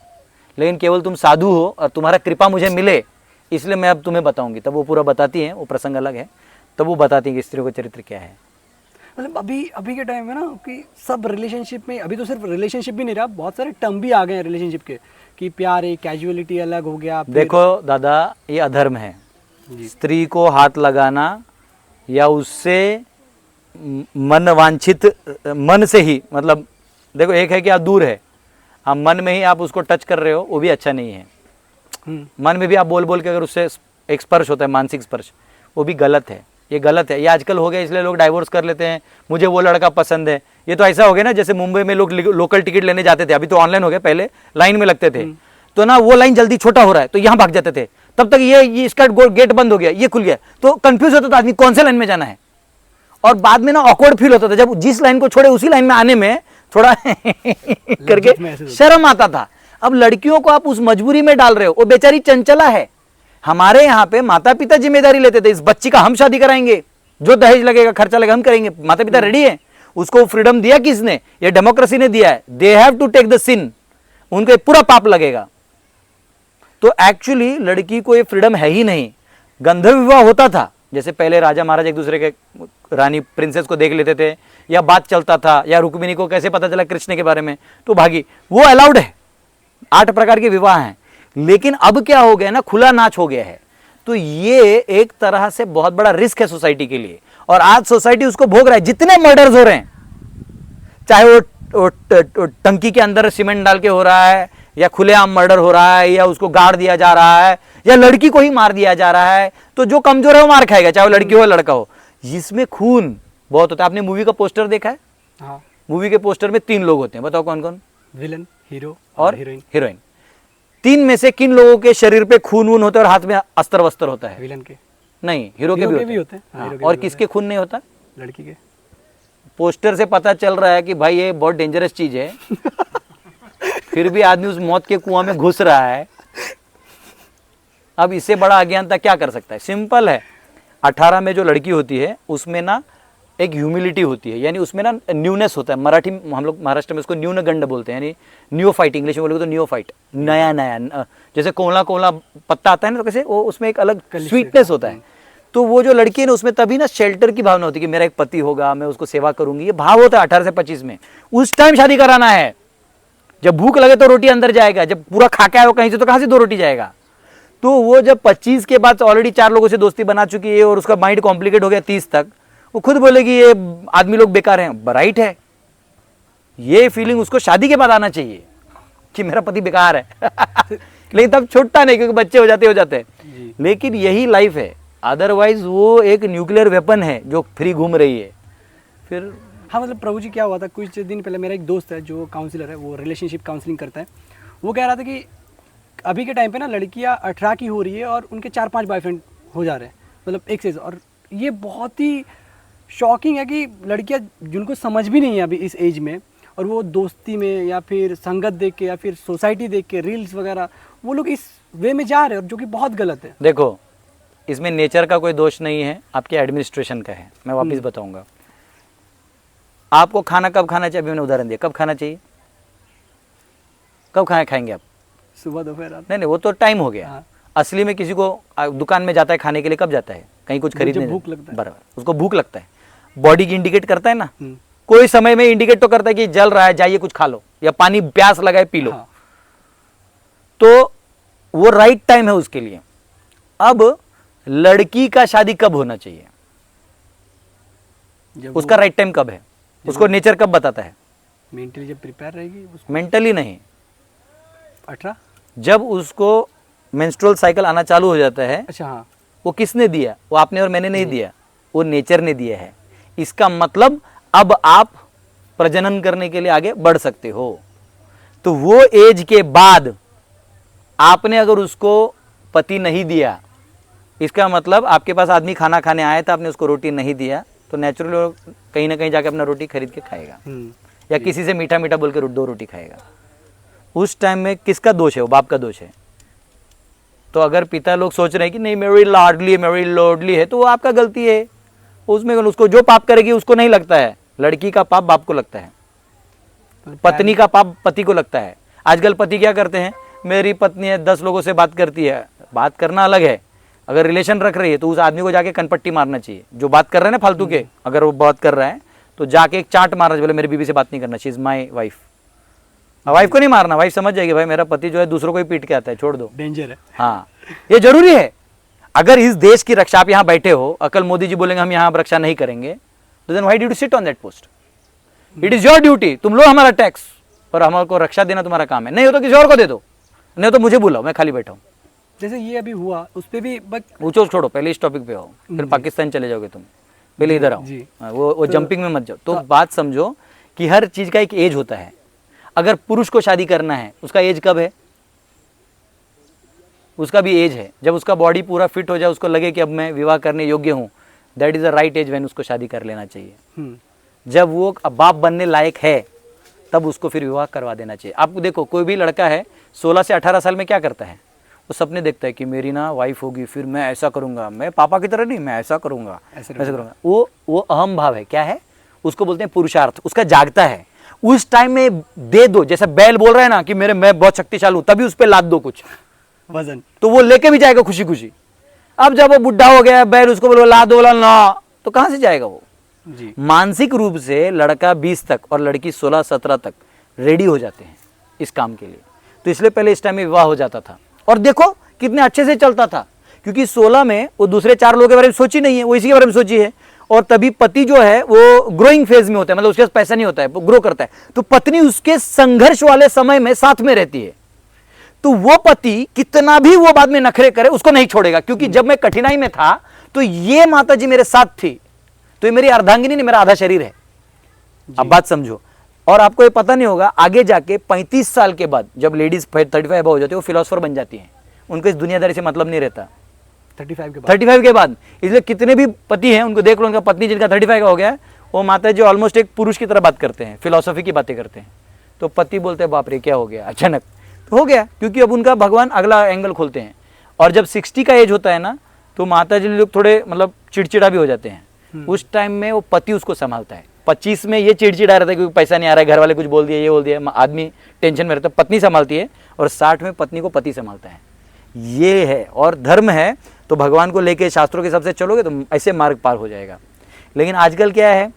लेकिन केवल तुम साधु हो और तुम्हारा कृपा मुझे मिले इसलिए मैं अब तुम्हें बताऊंगी। तब वो पूरा बताती हैं, वो प्रसंग अलग है, तब वो बताती हैं कि स्त्रियों का चरित्र क्या है। मतलब अभी के टाइम में ना कि सब रिलेशनशिप में, अभी तो सिर्फ रिलेशनशिप भी नहीं रहा, बहुत सारे टर्म भी आ गए हैं रिलेशनशिप के, कि प्यार है, कैजुअलिटी अलग हो गया। देखो दादा, ये अधर्म है। स्त्री को हाथ लगाना या उससे मन वांछित, मन से ही, मतलब देखो एक है कि आप दूर है, आप मन में ही आप उसको टच कर रहे हो, वो भी अच्छा नहीं है। मन में भी आप बोल बोल के अगर उससे एक स्पर्श होता है, मानसिक स्पर्श, वो भी गलत है। ये गलत है, ये आजकल हो गया, इसलिए लोग डाइवोर्स कर लेते हैं। मुझे वो लड़का पसंद है, ये तो ऐसा हो गया ना जैसे मुंबई में लोग लोकल टिकट लेने जाते थे, अभी तो ऑनलाइन हो गया, पहले लाइन में लगते थे, तो ना वो लाइन जल्दी छोटा हो रहा है तो यहाँ भाग जाते थे, तब तक ये इसका गेट बंद हो गया, ये खुल गया, तो कंफ्यूज होता था आदमी कौन से लाइन में जाना है। और बाद में ना ऑकवर्ड फील होता था जब जिस लाइन को छोड़े उसी लाइन में आने में थोड़ा करके शर्म आता था। अब लड़कियों को आप उस मजबूरी में डाल रहे हो, वो बेचारी चंचला है। हमारे यहाँ पे माता पिता जिम्मेदारी लेते थे, इस बच्ची का हम शादी कराएंगे, जो दहेज लगेगा खर्चा लगेगा हम करेंगे, माता पिता रेडी है। उसको फ्रीडम दिया किसने? ये डेमोक्रेसी ने दिया है। They have to take the sin, उनको पूरा पाप लगेगा। तो एक्चुअली लड़की को ये फ्रीडम है ही नहीं। गंधर्व विवाह होता था, जैसे पहले राजा महाराज एक दूसरे के रानी प्रिंसेस को देख लेते थे, या बात चलता था, या रुक्मिणी को कैसे पता चला कृष्ण के बारे में तो भागी, वो अलाउड है। 8 प्रकार के विवाह हैं, लेकिन अब क्या हो गया ना, खुला नाच हो गया है। तो ये एक तरह से बहुत बड़ा रिस्क है सोसाइटी के लिए, और आज सोसाइटी उसको भोग रहा है। जितने मर्डर्स हो रहे हैं, चाहे वो टंकी के अंदर सीमेंट डाल के हो रहा है, या खुलेआम मर्डर हो रहा है, या उसको गाड़ दिया जा रहा है, या लड़की को ही मार दिया जा रहा है, तो जो कमजोर है वो मार खाएगा, चाहे वो लड़की हो या लड़का हो। इसमें खून बहुत होता है। आपने मूवी का पोस्टर देखा है? हाँ, मूवी के पोस्टर में 3 लोग होते हैं, बताओ कौन कौन? विलन, हीरो और हीरोइन। हीरोइन। 3 में से किन लोगों के शरीर पे खून वून होता है और हाथ में अस्त्र वस्त्र होता है? विलन के। नहीं, हीरो के भी होते हैं। हाँ, हाँ, हीरो के और भी किसके खून नहीं होता? लड़की के। पोस्टर से पता चल रहा है कि भाई ये बहुत डेंजरस चीज है, फिर भी आदमी उस मौत के कुआं में घुस रहा है। अब इससे बड़ा अज्ञानता क्या कर सकता है? सिंपल है। 18 में जो लड़की होती है उसमें ना एक ह्यूमिलिटी होती है, यानी उसमें ना न्यूनेस होता है। मराठी हम लोग महाराष्ट्र में उसको न्यूनगंड बोलते हैं, यानी न्यूफाइट, इंग्लिश में बोलोगे तो न्यूफाइट, नया नया। जैसे कोला कोला पत्ता आता है ना, तो कैसे वो उसमें एक अलग स्वीटनेस होता है। तो वो जो लड़की है ना, उसमें तभी ना शेल्टर की भावना होती है कि मेरा एक पति होगा, मैं उसको सेवा करूंगी, ये भाव होता है 18 से 25 में। उस टाइम शादी कराना है। जब भूख लगे तो रोटी अंदर जाएगा, जब पूरा खा के आए कहीं से तो कहां से 2 रोटी जाएगा। तो वो जब 25 के बाद ऑलरेडी 4 लोगों से दोस्ती बना चुकी है और उसका माइंड कॉम्प्लिकेट हो गया 30 तक, वो खुद बोलेगी ये आदमी लोग बेकार हैं। राइट है, ये फीलिंग उसको शादी के बाद आना चाहिए कि मेरा पति बेकार है। लेकिन तब छोटा नहीं, क्योंकि बच्चे हो जाते हैं। लेकिन यही लाइफ है। अदरवाइज वो एक न्यूक्लियर वेपन है जो फ्री घूम रही है। फिर हाँ, मतलब प्रभु जी क्या हुआ था, कुछ दिन पहले मेरा एक दोस्त है जो काउंसलर है, वो रिलेशनशिप काउंसलिंग करता है। वो कह रहा था कि अभी के टाइम पे ना लड़कियां 18 की हो रही है और उनके 4-5 बॉयफ्रेंड हो जा रहे हैं, मतलब एक से। और ये बहुत ही शॉकिंग है कि लड़कियां जिनको समझ भी नहीं है अभी इस एज में, और वो दोस्ती में या फिर संगत देख के या फिर सोसाइटी देख के, रील्स वगैरह, वो लोग इस वे में जा रहे हैं, जो कि बहुत गलत है। देखो, इसमें नेचर का कोई दोष नहीं है, आपके एडमिनिस्ट्रेशन का है। मैं वापस बताऊंगा। आपको खाना कब खाना चाहिए? अभी मैंने उदाहरण दिया, कब खाना चाहिए? कब खाना खाएंगे आप? सुबह, दोपहर, रात। नहीं, वो तो टाइम हो गया। हाँ। असली में किसी को दुकान में जाता है खाने के लिए, कब जाता है? कहीं कुछ खरीदने, भूख लगता है। बराबर, उसको भूख लगता है। बॉडी की इंडिकेट करता है ना, हम्म। कोई समय में इंडिकेट तो करता है कि जल रहा है, जाइए कुछ खा लो, या पानी प्यास लगाए पी लो। हाँ। तो वो राइट टाइम है उसके लिए। अब लड़की का शादी कब होना चाहिए? उसका राइट टाइम कब है? उसको नेचर कब बताता है? मेंटली जब प्रिपेयर रहेगी, मेंटली नहीं, 18। जब उसको मेंस्ट्रुअल साइकिल आना चालू हो जाता है। अच्छा, हाँ। वो किसने दिया? वो आपने और मैंने नहीं दिया, वो नेचर ने दिया है। इसका मतलब अब आप प्रजनन करने के लिए आगे बढ़ सकते हो। तो वो एज के बाद आपने अगर उसको पति नहीं दिया, इसका मतलब आपके पास आदमी खाना खाने आया था, आपने उसको रोटी नहीं दिया, तो नेचुरली कहीं ना कहीं जाके अपना रोटी खरीद के खाएगा, या किसी से मीठा मीठा बोल के 2 रोटी खाएगा। उस टाइम में किसका दोष है? वो बाप का दोष है। तो अगर पिता लोग सोच रहे हैं कि नहीं मेरी लाडली है, तो वो आपका गलती है। उसमें उसको जो पाप करेगी उसको नहीं लगता है। लड़की का पाप बाप को लगता है, पत्नी का पाप पति को लगता है। आजकल पति क्या करते हैं, मेरी पत्नी है 10 लोगों से बात करती है। बात करना अलग है, अगर रिलेशन रख रही है तो उस आदमी को जाके कनपट्टी मारना चाहिए। जो बात कर रहे हैं ना फालतू के, अगर वो बात कर रहा है तो जाके एक चांट मारना चाहिए, बोले मेरी बीवी से बात नहीं करना, she is my wife. Wife को नहीं मारना, वाइफ समझ जाएगी भाई मेरा पति जो है दूसरों को ही पीट के आता है, छोड़ दो, डेंजर है। हाँ, ये जरूरी है। अगर इस देश की रक्षा, आप यहाँ बैठे हो, अकल मोदी जी बोलेंगे हम यहाँ रक्षा नहीं करेंगे, तो then why do you sit on that post? It is your duty. तुम लो हमारा टैक्स और हमको रक्षा देना तुम्हारा काम है। नहीं हो तो किसी और को दे दो, नहीं तो मुझे बुलाओ, मैं खाली बैठा हूँ। जैसे ये अभी हुआ, उस पे भी पूछो, छोड़ो, पहले इस टॉपिक पे आओ, फिर पाकिस्तान चले जाओगे तुम। पहले इधर आओ, वो जंपिंग में मत जाओ। तो बात समझो कि हर चीज का एक एज होता है। अगर पुरुष को शादी करना है, उसका एज कब है? उसका भी एज है। जब उसका बॉडी पूरा फिट हो जाए, उसको लगे कि अब मैं विवाह करने योग्य हूँ, that is the right age when उसको शादी कर लेना चाहिए। जब वो बाप बनने लायक है, तब उसको फिर विवाह करवा देना चाहिए। आपको देखो, कोई भी लड़का है 16 से 18 साल में क्या करता है? वो सपने देखता है कि मेरी ना वाइफ होगी, फिर मैं ऐसा करूंगा, मैं पापा की तरह नहीं, मैं ऐसा करूंगा, ऐसा करूंगा। वो अहम भाव है। क्या है? उसको बोलते हैं पुरुषार्थ। उसका जागता है उस टाइम में। दे दो, जैसा बैल बोल रहा है ना कि मैं बहुत शक्तिशाली हूं, तभी उस पर लाद दो कुछ वजन, तो वो लेके भी जाएगा खुशी खुशी। अब जब वो बुढ़ा हो गया, बैल उसको बोलो ला दो, ना, तो कहां से जाएगा वो? जी। मानसिक रूप से लड़का 20 तक और लड़की 16-17 तक रेडी हो जाते हैं इस काम के लिए। तो इसलिए पहले इस टाइम में विवाह हो जाता था। और देखो कितने अच्छे से चलता था, क्योंकि 16 में वो दूसरे 4 लोगों के बारे में सोची नहीं है, वो इसी के बारे में सोची है। और तभी पति जो है वो ग्रोइंग फेज में होता है, मतलब उसके पास पैसा नहीं होता है, वो ग्रो करता है, तो पत्नी उसके संघर्ष वाले समय में साथ में रहती है। तो वो पति कितना भी वो बाद में नखरे करे उसको नहीं छोड़ेगा, क्योंकि जब मैं कठिनाई में था तो ये माता जी मेरे साथ थी, तो ये मेरी अर्धांगिनी नहीं, मेरा आधा शरीर है। अब बात समझो। और आपको ये पता नहीं होगा, आगे जाके 35 साल के बाद जब लेडीज 35 अबव हो जाती है, वो फिलोसोफर बन जाती हैं, उनको इस दुनियादारी से मतलब नहीं रहता 35 के बाद। इसलिए कितने भी पति हैं उनको देख लो, उनका पत्नी जिनका 35 का हो गया है, वो माता जी ऑलमोस्ट एक पुरुष की तरह बात करते हैं, फिलोसॉफी की बातें करते हैं। तो पति बोलते हैं बाप रे क्या हो गया अचानक, तो हो गया, क्योंकि अब उनका भगवान अगला एंगल खोलते हैं। और जब 60 का एज होता है ना, तो माता जी लोग थोड़े मतलब चिड़चिड़ा भी हो जाते हैं। उस टाइम में वो पति उसको संभालता है। 25 में ये चिड़चिड़ा रहता है क्योंकि पैसा नहीं आ रहा है, घर वाले कुछ बोल दिए, ये बोल दिया, आदमी टेंशन में रहता है, पत्नी संभालती है। और 60 में पत्नी को पति संभालता है। ये है, और धर्म है तो भगवान को लेके शास्त्रों के हिसाब से चलोगे तो ऐसे मार्ग पार हो जाएगा। लेकिन आजकल क्या है,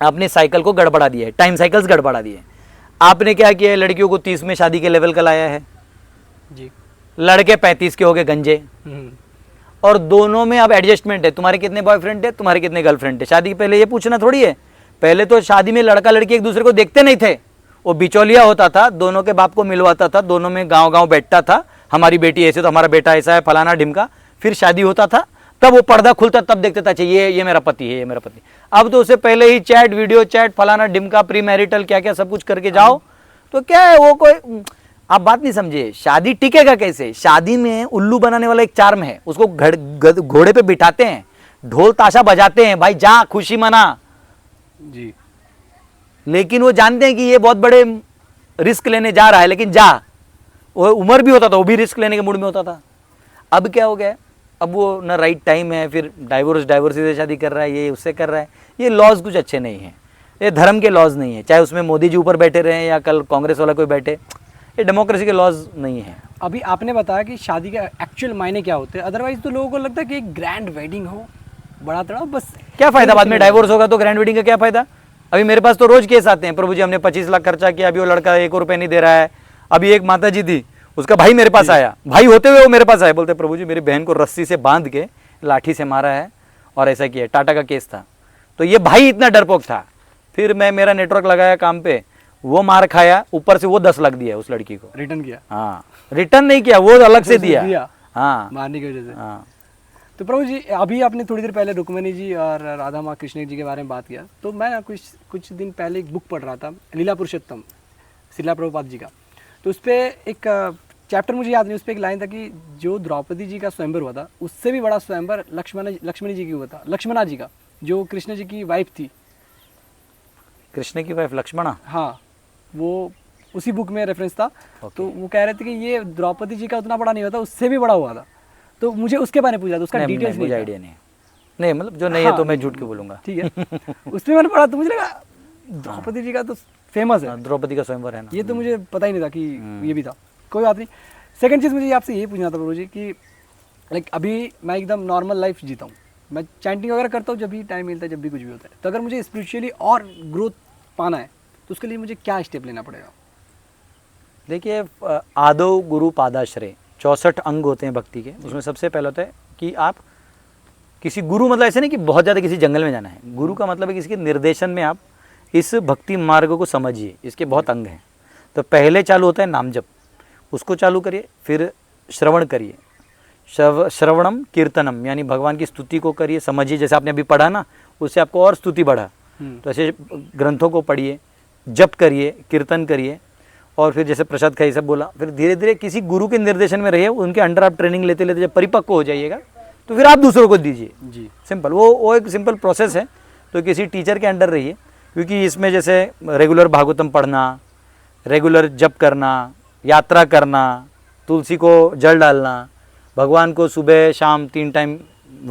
आपने साइकिल को गड़बड़ा दिया है, टाइम साइकिल्स गड़बड़ा दिए। आपने क्या किया है, लड़कियों को 30 में शादी के लेवल का लाया है जी, लड़के 35 के हो गए गंजे, और दोनों में अब एडजस्टमेंट है। तुम्हारे कितने बॉयफ्रेंड है, तुम्हारे कितने गर्लफ्रेंड है। शादी के पहले ये पूछना थोड़ी है। पहले तो शादी में लड़का लड़की एक दूसरे को देखते नहीं थे, वो बिचौलिया होता था, दोनों के बाप को मिलवाता था, दोनों में गांव गांव बैठता था, हमारी बेटी ऐसे तो हमारा बेटा ऐसा है, फलाना ढिमका। फिर शादी होता था, तब वो पर्दा खुलता, तब देखते था ये मेरा पति है, ये मेरा पति। अब तो उससे पहले ही चैट, वीडियो चैट, फलाना ढिमका, प्री मैरिटल क्या क्या सब कुछ करके जाओ। तो क्या है वो, कोई आप बात नहीं समझे। शादी टिकेगा कैसे? शादी में उल्लू बनाने वाला एक चार्म है, उसको घोड़े पे बिठाते हैं, ढोल ताशा बजाते हैं, भाई जा खुशी मना जी। लेकिन वो जानते हैं कि ये बहुत बड़े रिस्क लेने जा रहा है, लेकिन जा। वो उम्र भी होता था, वो भी रिस्क लेने के मूड में होता था। अब क्या हो गया, अब वो ना राइट टाइम है, फिर डाइवोर्सी से शादी कर रहा है, ये उससे कर रहा है। ये लॉज कुछ अच्छे नहीं हैं, ये धर्म के लॉज नहीं है, चाहे उसमें मोदी जी ऊपर बैठे रहे या कल कांग्रेस वाला कोई बैठे, ये डेमोक्रेसी के लॉज नहीं है। अभी आपने बताया कि शादी का एक्चुअल मायने क्या होते हैं, अदरवाइज तो लोगों को लगता है कि एक ग्रैंड वेडिंग हो, बड़ा तड़ा, बस क्या फायदा, बाद में डाइवोर्स होगा तो ग्रैंड वेडिंग का क्या फायदा। अभी मेरे पास तो रोज केस आते हैं, प्रभु जी हमने 25 लाख खर्चा किया, अभी वो लड़का 1 रुपये नहीं दे रहा है। अभी एक माता जी थी, उसका भाई मेरे पास आया, भाई होते हुए वो मेरे पास आया, बोलते प्रभु जी मेरी बहन को रस्सी से बांध के लाठी से मारा है और ऐसा किया। टाटा का केस था, तो ये भाई इतना डरपोक था। फिर मैं मेरा नेटवर्क लगाया काम पे, वो मार खाया, ऊपर से वो 10 लाख दिया उस लड़की को, रिटर्न किया। हाँ रिटर्न नहीं किया, वो अलग से दिया। हाँ मारने की वजह से। हाँ। तो प्रभु जी अभी आपने थोड़ी देर पहले रुक्मिणी जी और राधा माँ कृष्ण जी के बारे में बात किया, तो मैं कुछ दिन पहले एक बुक पढ़ रहा था, लीला पुरुषोत्तम श्रीला प्रभुपाद जी का। तो उस पर एक चैप्टर मुझे याद नहीं, उस पर एक लाइन था कि जो द्रौपदी जी का स्वयंवर हुआ था, उससे भी बड़ा स्वयंवर लक्ष्मणी जी की हुआ था, लक्ष्मणा जी का, जो कृष्ण जी की वाइफ थी। कृष्ण की वाइफ लक्ष्मणा? हाँ, वो उसी बुक में रेफरेंस था। तो वो कह रहे थे कि ये द्रौपदी जी का उतना बड़ा नहीं हुआ था, उससे भी बड़ा हुआ था। तो मुझे उसके बारे में पूछा था, उसका डिटेल्स मुझे आइडिया नहीं मतलब जो नहीं है तो मैं झूठ क्यों बोलूंगा। ठीक है। उसमें मैंने पढ़ा तो मुझे लगा द्रौपदी जी का तो फेमस है, द्रौपदी का स्वयंवर है ना, ये तो मुझे पता ही नहीं था कि ये भी था। कोई बात नहीं। सेकंड चीज़ मुझे आपसे ये पूछना था प्रभु जी कि लाइक अभी मैं एकदम नॉर्मल लाइफ जीता हूँ, मैं चैंटिंग वगैरह करता हूँ जब भी टाइम मिलता है, जब भी कुछ भी होता है। तो अगर मुझे स्पिरिचुअली और ग्रोथ पाना है तो उसके लिए मुझे क्या स्टेप लेना पड़ेगा? देखिए, आदो गुरु पादाश्रय 64 अंग होते हैं भक्ति के। उसमें सबसे पहला होता है कि आप किसी गुरु, मतलब ऐसे नहीं कि बहुत ज़्यादा किसी जंगल में जाना है। गुरु का मतलब है किसी के निर्देशन में आप इस भक्ति मार्ग को समझिए। इसके बहुत अंग हैं। तो पहले चालू होता है नाम जप, उसको चालू करिए। फिर श्रवण करिए, श्रवणम कीर्तनम, यानी भगवान की स्तुति को करिए, समझिए। जैसे आपने अभी पढ़ा ना, उससे आपको और स्तुति बढ़ा, तो ऐसे ग्रंथों को पढ़िए, जप करिए, कीर्तन करिए। और फिर जैसे प्रसाद खाई सब बोला, फिर धीरे धीरे किसी गुरु के निर्देशन में रहिए, उनके अंडर आप ट्रेनिंग लेते लेते जब परिपक्व हो जाइएगा तो फिर आप दूसरों को दीजिए जी। सिंपल, वो एक सिंपल प्रोसेस है। तो किसी टीचर के अंडर रहिए, क्योंकि इसमें जैसे रेगुलर भागवतम पढ़ना, रेगुलर जप करना, यात्रा करना, तुलसी को जल डालना, भगवान को सुबह शाम 3 टाइम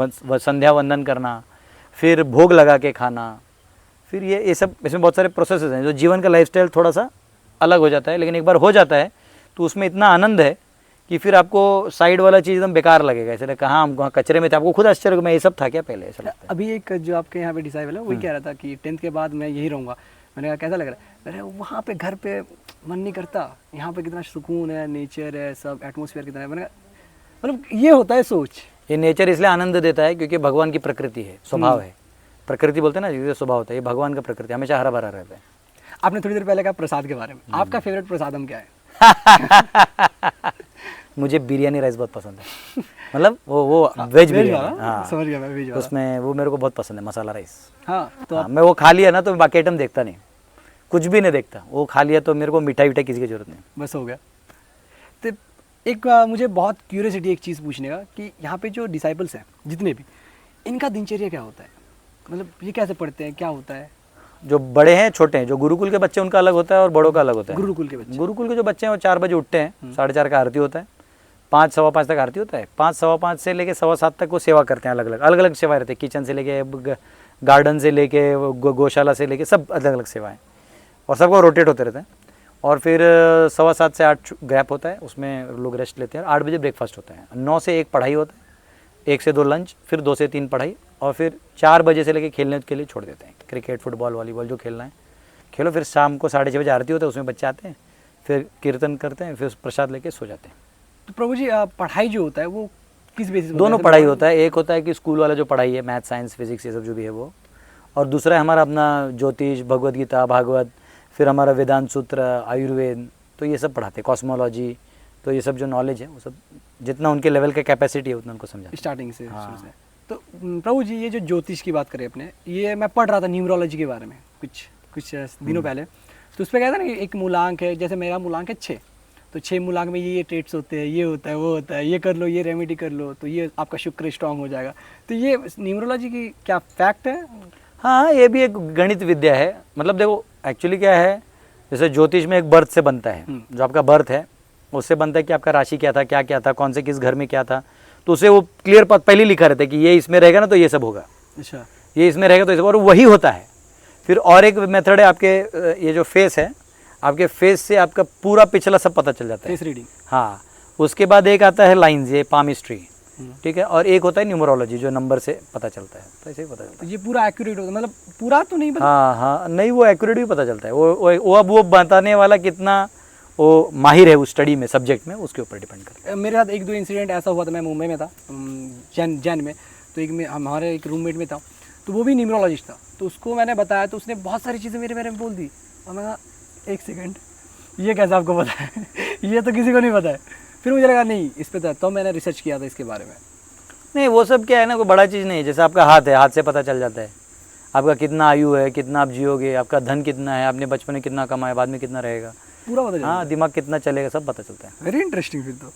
संध्या वंदन करना, फिर भोग लगा के खाना, फिर ये सब, इसमें बहुत सारे प्रोसेसेस हैं। जो जीवन का लाइफस्टाइल थोड़ा सा अलग हो जाता है, लेकिन एक बार हो जाता है तो उसमें इतना आनंद है कि फिर आपको साइड वाला चीज़ एकदम बेकार लगेगा। ऐसे कहाँ हम वहाँ कचरे में थे, आपको खुद आश्चर्य मैं ये सब था क्या पहले, ऐसा लगता है। अभी एक जो आपके यहाँ पे डिसाइबल है वही कह रहा था कि 10th के बाद मैं यही रहूँगा, मैंने कहा कैसा लग रहा है? अरे वहाँ पे घर पे मन नहीं करता, यहाँ पे कितना सुकून है, नेचर है, सब एटमोसफियर कितना है। मैंने कहा मतलब ये होता है सोच। ये नेचर इसलिए आनंद देता है क्योंकि भगवान की प्रकृति है, स्वभाव है। प्रकृति बोलते हैं ना, ये स्वभाव होता है, ये भगवान का प्रकृति हमेशा हरा भरा रहता है। आपने थोड़ी देर पहले कहा प्रसाद के बारे में, आपका फेवरेट प्रसादम क्या है? मुझे बिरयानी राइस बहुत पसंद है, मतलब वो वेज बिरयानी। हाँ, समझ गया मैं, वेज वाला। उसमें वो मेरे को बहुत पसंद है, मसाला राइस। हाँ तो हाँ, मैं वो खा लिया ना तो बाकी आइटम देखता नहीं, कुछ भी नहीं देखता। वो खा लिया तो मेरे को मिठाई विठाई किसी की जरूरत नहीं। बस हो गया। तो एक मुझे बहुत क्यूरियोसिटी एक चीज़ पूछने का कि यहाँ पे जो डिसाइपल्स हैं जितने भी, इनका दिनचर्या क्या होता है? मतलब ये कैसे पढ़ते हैं, क्या होता है? जो बड़े हैं छोटे हैं, जो गुरुकुल के बच्चे उनका अलग होता है और बड़ों का अलग होता है। गुरुकुल के बच्चे, गुरुकुल के जो बच्चे हैं वो 4 बजे उठते हैं, 4:30 का आरती होता है, 5 सवा 5 तक आरती होता है, 5 सवा 5 से लेके 7:15 तक वो सेवा करते हैं। अलग अलग सेवाएं रहती है, किचन से लेके गार्डन से लेके गौशाला से लेके सब अलग अलग सेवाएं, और सबको रोटेट होते रहते हैं। और फिर 7:15 से 8 गैप होता है, उसमें लोग रेस्ट लेते हैं। 8 बजे ब्रेकफास्ट होता है, 9 से 1 पढ़ाई होता है, 1 से 2 लंच, फिर 2 से 3 पढ़ाई, और फिर 4 बजे से लेके खेलने के लिए छोड़ देते हैं। क्रिकेट, फुटबॉल, वॉलीबॉल जो खेलना है खेलो। फिर शाम को 6:30 बजे आरती होता है, उसमें बच्चे आते हैं, फिर कीर्तन करते हैं, फिर प्रसाद लेके सो जाते हैं। तो प्रभु जी पढ़ाई जो होता है वो किस बेसिस पे? दोनों पढ़ाई होता है। एक होता है कि स्कूल वाला जो पढ़ाई है, मैथ, साइंस, फिजिक्स, ये सब जो भी है वो, और दूसरा है हमारा अपना ज्योतिष, भगवद गीता, भागवत, फिर हमारा वेदांत सूत्र, आयुर्वेद, तो ये सब पढ़ाते हैं, कॉस्मोलॉजी। तो ये सब जो नॉलेज है वो सब जितना उनके लेवल का कैपेसिटी है उतना उनको समझाते स्टार्टिंग से, हाँ। शुरू से। तो प्रभु जी ये जो ज्योतिष की बात करें अपने, ये मैं पढ़ रहा था न्यूमरोलॉजी के बारे में कुछ दिनों पहले। तो उस पर कहता है ना कि एक मूलांक है, जैसे मेरा मूलांक है 6, तो 6 मूलांक में ये ट्रेट्स होते हैं, ये होता है, वो होता है, ये कर लो, ये रेमेडी कर लो, तो ये आपका शुक्र स्ट्रांग हो जाएगा। तो ये न्यूमरोलॉजी की क्या फैक्ट है? हाँ, ये भी एक गणित विद्या है। मतलब देखो एक्चुअली क्या है, जैसे ज्योतिष में एक बर्थ से बनता है, जो आपका बर्थ है उससे बनता है कि आपका राशि क्या था, क्या क्या था, कौन से किस घर में क्या था, तो उसे वो क्लियर पहले लिखा रहता है कि ये इसमें रहेगा ना तो ये सब होगा, अच्छा, ये इसमें रहेगा तो ये सब, और वही होता है। फिर और एक मेथड है आपके, ये जो फेस है, आपके फेस से आपका पूरा पिछला सब पता चल जाता है, फेस रीडिंग। हाँ। उसके बाद एक आता है लाइन्स, ये पामिस्ट्री, ठीक है, और एक होता है न्यूमरोलॉजी जो नंबर से पता चलता है, तो ऐसे ही पता चलता तो ये पूरा एक्यूरेट होता है, मतलब पूरा तो नहीं है। हाँ हाँ, नहीं वो एक्यूरेट भी पता चलता है, वो अब वो बताने वाला कितना वो माहिर है उस स्टडी में, सब्जेक्ट में, उसके ऊपर डिपेंड करता है। मेरे साथ 1-2 इंसिडेंट ऐसा हुआ था। मैं मुंबई में था, जैन में, तो हमारे एक रूममेट में था, तो वो भी न्यूमरोलॉजिस्ट था। तो उसको मैंने बताया तो उसने बहुत सारी चीज़ें मेरे बारे में बोल दी, और मैं कहा 1 सेकंड, ये कैसे आपको पता है? ये तो किसी को नहीं पता है। फिर मुझे लगा नहीं इस पर तो मैंने रिसर्च किया था इसके बारे में। नहीं वो सब क्या है ना, कोई बड़ा चीज़ नहीं है। जैसे आपका हाथ है, हाथ से पता चल जाता है आपका कितना आयु है, कितना आप जियोगे, आपका धन कितना है, आपने बचपन में कितना कमाया, बाद में कितना रहेगा, पूरा पता चला। हाँ, दिमाग कितना चलेगा, सब पता चलता है। Very interesting. फिर तो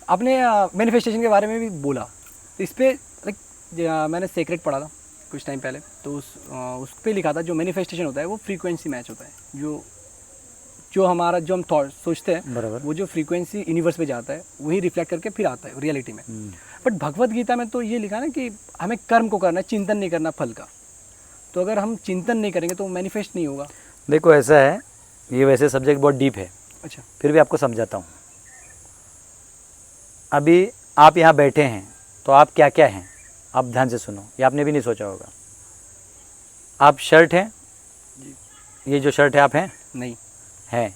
आपने मैनिफेस्टेशन के बारे में भी बोला, तो इस पर लाइक मैंने सीक्रेट पढ़ा था कुछ टाइम पहले, तो उस पर लिखा था जो मैनिफेस्टेशन होता है वो फ्रीक्वेंसी मैच होता है। जो हमारा जो हम थॉट सोचते हैं, बराबर, वो जो फ्रीक्वेंसी यूनिवर्स पे जाता है वही रिफ्लेक्ट करके फिर आता है रियलिटी में। बट भगवत गीता में तो ये लिखा ना कि हमें कर्म को करना है, चिंतन नहीं करना फल का। तो अगर हम चिंतन नहीं करेंगे तो मैनिफेस्ट नहीं होगा। देखो ऐसा है, ये वैसे सब्जेक्ट बहुत डीप है, अच्छा, फिर भी आपको समझाता हूँ। अभी आप यहाँ बैठे हैं तो आप क्या क्या हैं, आप ध्यान से सुनो, ये आपने भी नहीं सोचा होगा। आप शर्ट हैं, ये जो शर्ट है आप हैं? नहीं, हैं,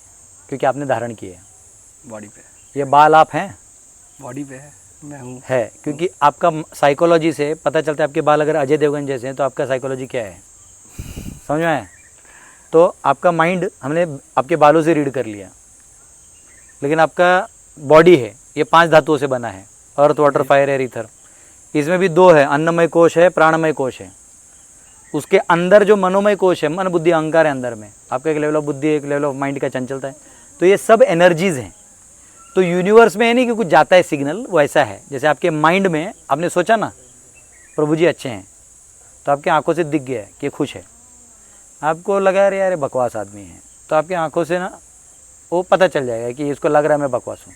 क्योंकि आपने धारण किए है। बॉडी पे। ये बाल आप हैं? बॉडी पे है, मैं हूँ। है, क्योंकि आपका साइकोलॉजी से पता चलता है आपके बाल अगर अजय देवगन जैसे हैं तो आपका साइकोलॉजी क्या है, समझ में आया? तो आपका माइंड हमने आपके बालों से रीड कर लिया, लेकिन आपका बॉडी है ये 5 धातुओं से बना है, अर्थ, वाटर, फायर, एयर, ईथर। इसमें भी 2 है, अन्नमय कोश है, प्राणमय कोश है। उसके अंदर जो मनोमय कोश है, मन, बुद्धि, अहंकार है अंदर में, आपका एक लेवल ऑफ बुद्धि, एक लेवल ऑफ माइंड का चंचलता है। तो ये सब एनर्जीज हैं। तो यूनिवर्स में है नहीं कि कुछ जाता है सिग्नल, वो ऐसा है जैसे आपके माइंड में आपने सोचा ना प्रभु जी अच्छे हैं, तो आपकी आंखों से दिख गया है कि खुश है, आपको लगा यार यार बकवास आदमी है, तो आपकी आंखों से ना वो पता चल जाएगा कि इसको लग रहा है मैं बकवास हूँ।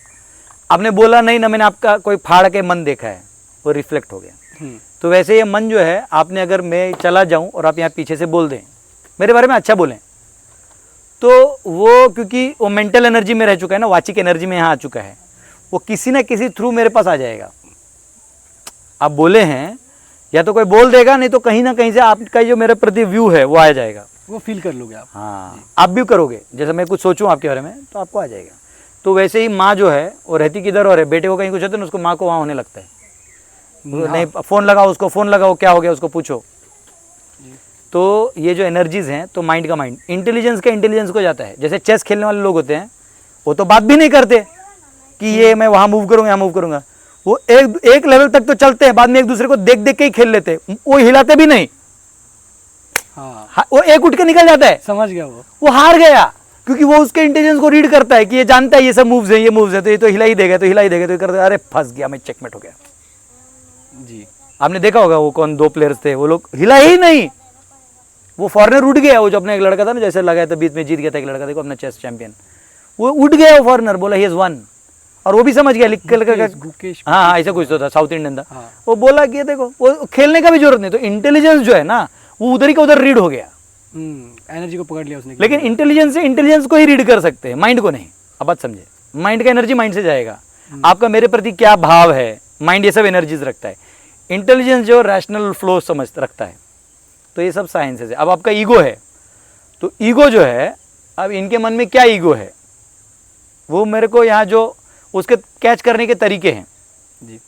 आपने बोला नहीं ना, मैंने आपका कोई फाड़ के मन देखा है, वो रिफ्लेक्ट हो गया। तो वैसे ये मन जो है, आपने अगर मैं चला जाऊं और आप यहाँ पीछे से बोल दें मेरे बारे में अच्छा बोलें, तो वो क्योंकि वो मेंटल एनर्जी में रह चुका है ना, वाचिक एनर्जी में यहाँ आ चुका है, वो किसी ना किसी थ्रू मेरे पास आ जाएगा। आप बोले हैं या तो कोई बोल देगा, नहीं तो कहीं ना कहीं से आपका जो मेरे प्रति व्यू है वो आ जाएगा। वो फील कर लोगे आप। हाँ, आप भी करोगे, जैसे मैं कुछ सोचूं आपके बारे में तो आपको आ जाएगा। तो वैसे ही माँ जो है वो रहती किधर और है, बेटे को कहीं कुछ होता है ना उसको माँ को वहाँ होने लगता है। वो नहीं, फ़ोन लगाओ उसको, फ़ोन लगाओ क्या हो गया उसको पूछो। तो ये जो एनर्जीज हैं, तो माइंड का माइंड, इंटेलिजेंस का इंटेलिजेंस को जाता है। जैसे चेस खेलने वाले लोग होते हैं, वो तो बात भी नहीं करते कि ये मैं वहाँ मूव करूँगा यहाँ मूव करूँगा, वो एक लेवल तक तो चलते हैं, बाद में एक दूसरे को देख देख के ही खेल लेते हैं, वो हिलाते भी नहीं। हाँ, वो एक उठ के निकल जाता है, समझ गया वो हार गया, क्योंकि वो उसके इंटेलिजेंस को रीड करता है कि ये जानता है ये सब मूव्स हैं, ये मूव्स हैं, तो ये तो हिला ही देगा, तो हिला ही देगा, तो ये करता, अरे फंस गया मैं, चेकमेट हो गया। जी। आपने देखा होगा वो कौन दो प्लेयर्स थे, वो लोग हिला ही नहीं, वो फॉरनर उठ गया, वो जो अपना एक लड़का था ना, जैसे लगाया था बीच में जीत गया था एक लड़का, देखो अपना चेस चैंपियन, वो उठ गया, वो फॉरनर बोला ही इज वन, और वो भी समझ गया, लिख कर, गुकेश, हाँ ऐसा कुछ तो था, साउथ इंडियन था। हाँ। वो बोला कि देखो वो खेलने का भी जरूरत नहीं, तो इंटेलिजेंस जो है ना वो उधर ही का उधर रीड हो गया। एनर्जी को पकड़ लिया उसने। लेकिन इंटेलिजेंस से इंटेलिजेंस को ही रीड कर सकते हैं, माइंड को नहीं। अब बात समझे, माइंड का एनर्जी माइंड से जाएगा, आपका मेरे प्रति क्या भाव है, माइंड ये सब एनर्जीज रखता है। इंटेलिजेंस जो रैशनल फ्लो समझ रखता है, तो ये सब साइंसेस है। अब आपका ईगो है, तो ईगो जो है, अब इनके मन में क्या ईगो है, वो मेरे को यहाँ जो उसके कैच करने के तरीके हैं जी।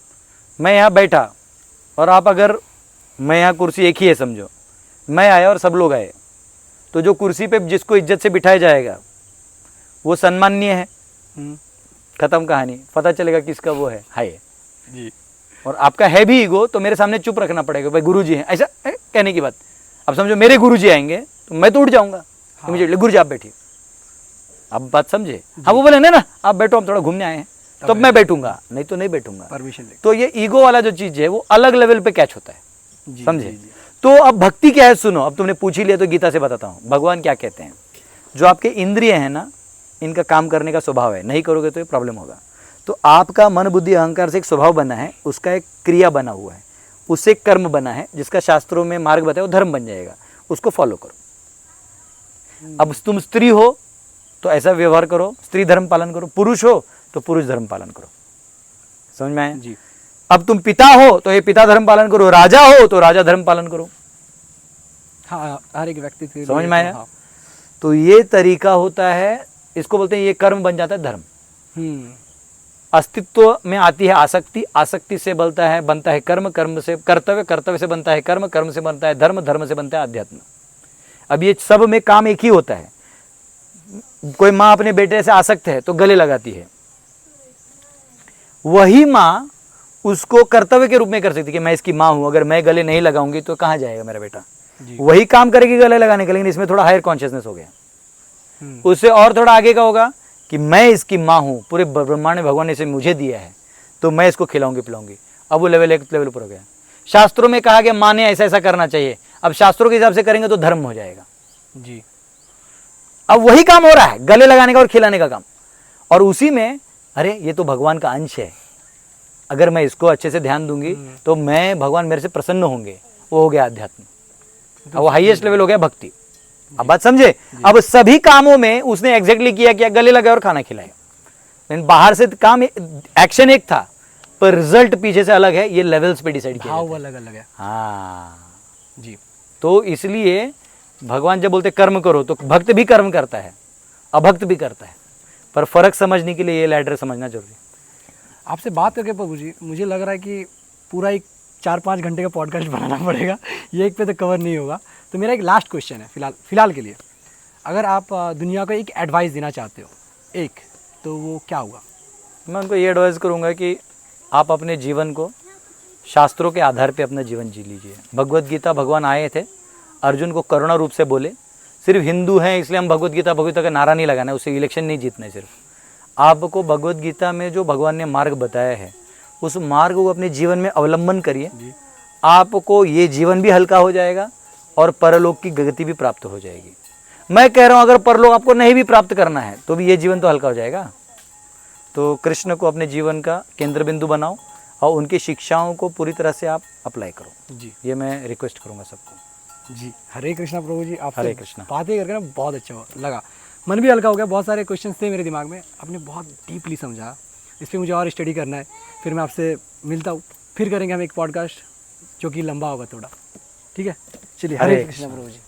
मैं यहाँ बैठा और आप अगर, मैं यहाँ कुर्सी एक ही है समझो, मैं आया और सब लोग आए, तो जो कुर्सी पे जिसको इज्जत से बिठाया जाएगा वो सम्माननीय है, खत्म कहानी, पता चलेगा किसका वो है हाय जी। और आपका है भी ईगो, तो मेरे सामने चुप रखना पड़ेगा, भाई गुरुजी हैं, ऐसा कहने की बात। अब समझो मेरे गुरुजी आएंगे तो मैं तो उठ जाऊंगा, हाँ। इमीडिएटली गुरुजी आप बैठिए, अब बात समझे। हाँ, वो बोले ना आप बैठो, हम थोड़ा घूमने आए हैं, तो अब मैं बैठूंगा, नहीं तो नहीं बैठूंगा, परमिशन ले। तो ये ईगो वाला जो चीज है वो अलग लेवल पे कैच होता है, जी, समझे। जी, जी। तो अब भक्ति क्या है सुनो, अब तुमने पूछ ही लिया तो गीता से बताता हूँ भगवान क्या कहते हैं। जो आपके इंद्रिय है ना, इनका काम करने का स्वभाव है, नहीं करोगे तो ये प्रॉब्लम होगा। तो आपका मन बुद्धि अहंकार से एक स्वभाव बना है, उसका एक क्रिया बना हुआ है, उससे एक कर्म बना है, जिसका शास्त्रों में मार्ग बताया वो धर्म बन जाएगा, उसको फॉलो करो। अब तुम स्त्री हो तो ऐसा व्यवहार करो, स्त्री धर्म पालन करो, पुरुष हो तो पुरुष धर्म पालन करो, समझ में आया जी। अब तुम पिता हो तो ये पिता धर्म पालन करो, राजा हो तो राजा धर्म पालन करो, हाँ, हर एक व्यक्ति के समझ लिए में आया। हाँ। तो ये तरीका होता है, इसको बोलते हैं ये कर्म बन जाता है धर्म। अस्तित्व में आती है आसक्ति, आसक्ति से बनता है कर्म, कर्म से कर्तव्य, कर्तव्य से बनता है कर्म, कर्म से बनता है धर्म, धर्म से बनता है अध्यात्म। अब ये सब में काम एक ही होता है। कोई माँ अपने बेटे से आसक्त है तो गले लगाती है, वही माँ उसको कर्तव्य के रूप में कर सकती है कि मैं इसकी माँ हूं, अगर मैं गले नहीं लगाऊंगी तो कहाँ जाएगा मेरा बेटा, वही काम करेगी गले लगाने का, लेकिन इसमें थोड़ा हायर कॉन्शियसनेस हो गया। उससे और थोड़ा आगे का होगा कि मैं इसकी माँ हूँ, पूरे ब्रह्मांड में भगवान ने इसे मुझे दिया है, तो मैं इसको खिलाऊंगी पिलाऊंगी। अब वो लेवल एक लेवल पर हो गया। शास्त्रों में कहा गया माँ ने ऐसा ऐसा करना चाहिए, अब शास्त्रों के हिसाब से करेंगे तो धर्म हो जाएगा जी। अब वही काम हो रहा है, गले लगाने का और खिलाने का काम, और उसी में अरे ये तो भगवान का अंश है, अगर मैं इसको अच्छे से ध्यान दूंगी तो मैं भगवान मेरे से प्रसन्न होंगे, वो हो गया अध्यात्म। अब वो हाईएस्ट लेवल हो गया भक्ति। अब बात समझे। अब सभी कामों में उसने एग्जैक्टली किया क्या, गले लगाए और खाना खिलाया, लेकिन बाहर से काम एक्शन एक था पर रिजल्ट पीछे से अलग है। ये लेवल्स पे डिसाइड किया भाव अलग अलग है। हाँ जी। तो इसलिए भगवान जब बोलते कर्म करो तो भक्त भी कर्म करता है, अभक्त भी करता है, पर फर्क समझने के लिए ये लैडर समझना जरूरी है। आपसे बात करके प्रभु जी मुझे लग रहा है कि पूरा एक 4-5 घंटे का पॉडकास्ट बनाना पड़ेगा, ये एक पे तो कवर नहीं होगा। तो मेरा एक लास्ट क्वेश्चन है फिलहाल के लिए, अगर आप दुनिया को एक एडवाइस देना चाहते हो एक, तो वो क्या होगा? मैं उनको ये एडवाइस करूँगा कि आप अपने जीवन को शास्त्रों के आधार पे अपना जीवन जी लीजिए। भगवत गीता भगवान आए थे, अर्जुन को करुणा रूप से बोले, सिर्फ हिंदू हैं इसलिए हम भगवत गीता का नारा नहीं लगाना है, उससे इलेक्शन नहीं जीतना है। सिर्फ आपको भगवत गीता में जो भगवान ने मार्ग बताया है उस मार्ग को अपने जीवन में अवलंबन करिए, आपको ये जीवन भी हल्का हो जाएगा और परलोक की गति भी प्राप्त हो जाएगी। मैं कह रहा हूँ अगर परलोक आपको नहीं भी प्राप्त करना है तो भी ये जीवन तो हल्का हो जाएगा। तो कृष्ण को अपने जीवन का केंद्र बिंदु बनाओ और उनकी शिक्षाओं को पूरी तरह से आप अप्लाई करो जी। ये मैं रिक्वेस्ट करूँगा सबको जी। हरे कृष्णा प्रभु जी, आपसे हरे कृष्णा। बातें करके ना बहुत अच्छा लगा, मन भी हल्का हो गया। बहुत सारे क्वेश्चंस थे मेरे दिमाग में, आपने बहुत डीपली समझा, इस पर मुझे और स्टडी करना है। फिर मैं आपसे मिलता हूँ, फिर करेंगे हम एक पॉडकास्ट जो कि लंबा होगा थोड़ा, ठीक है? चलिए, हरे कृष्णा प्रभु जी।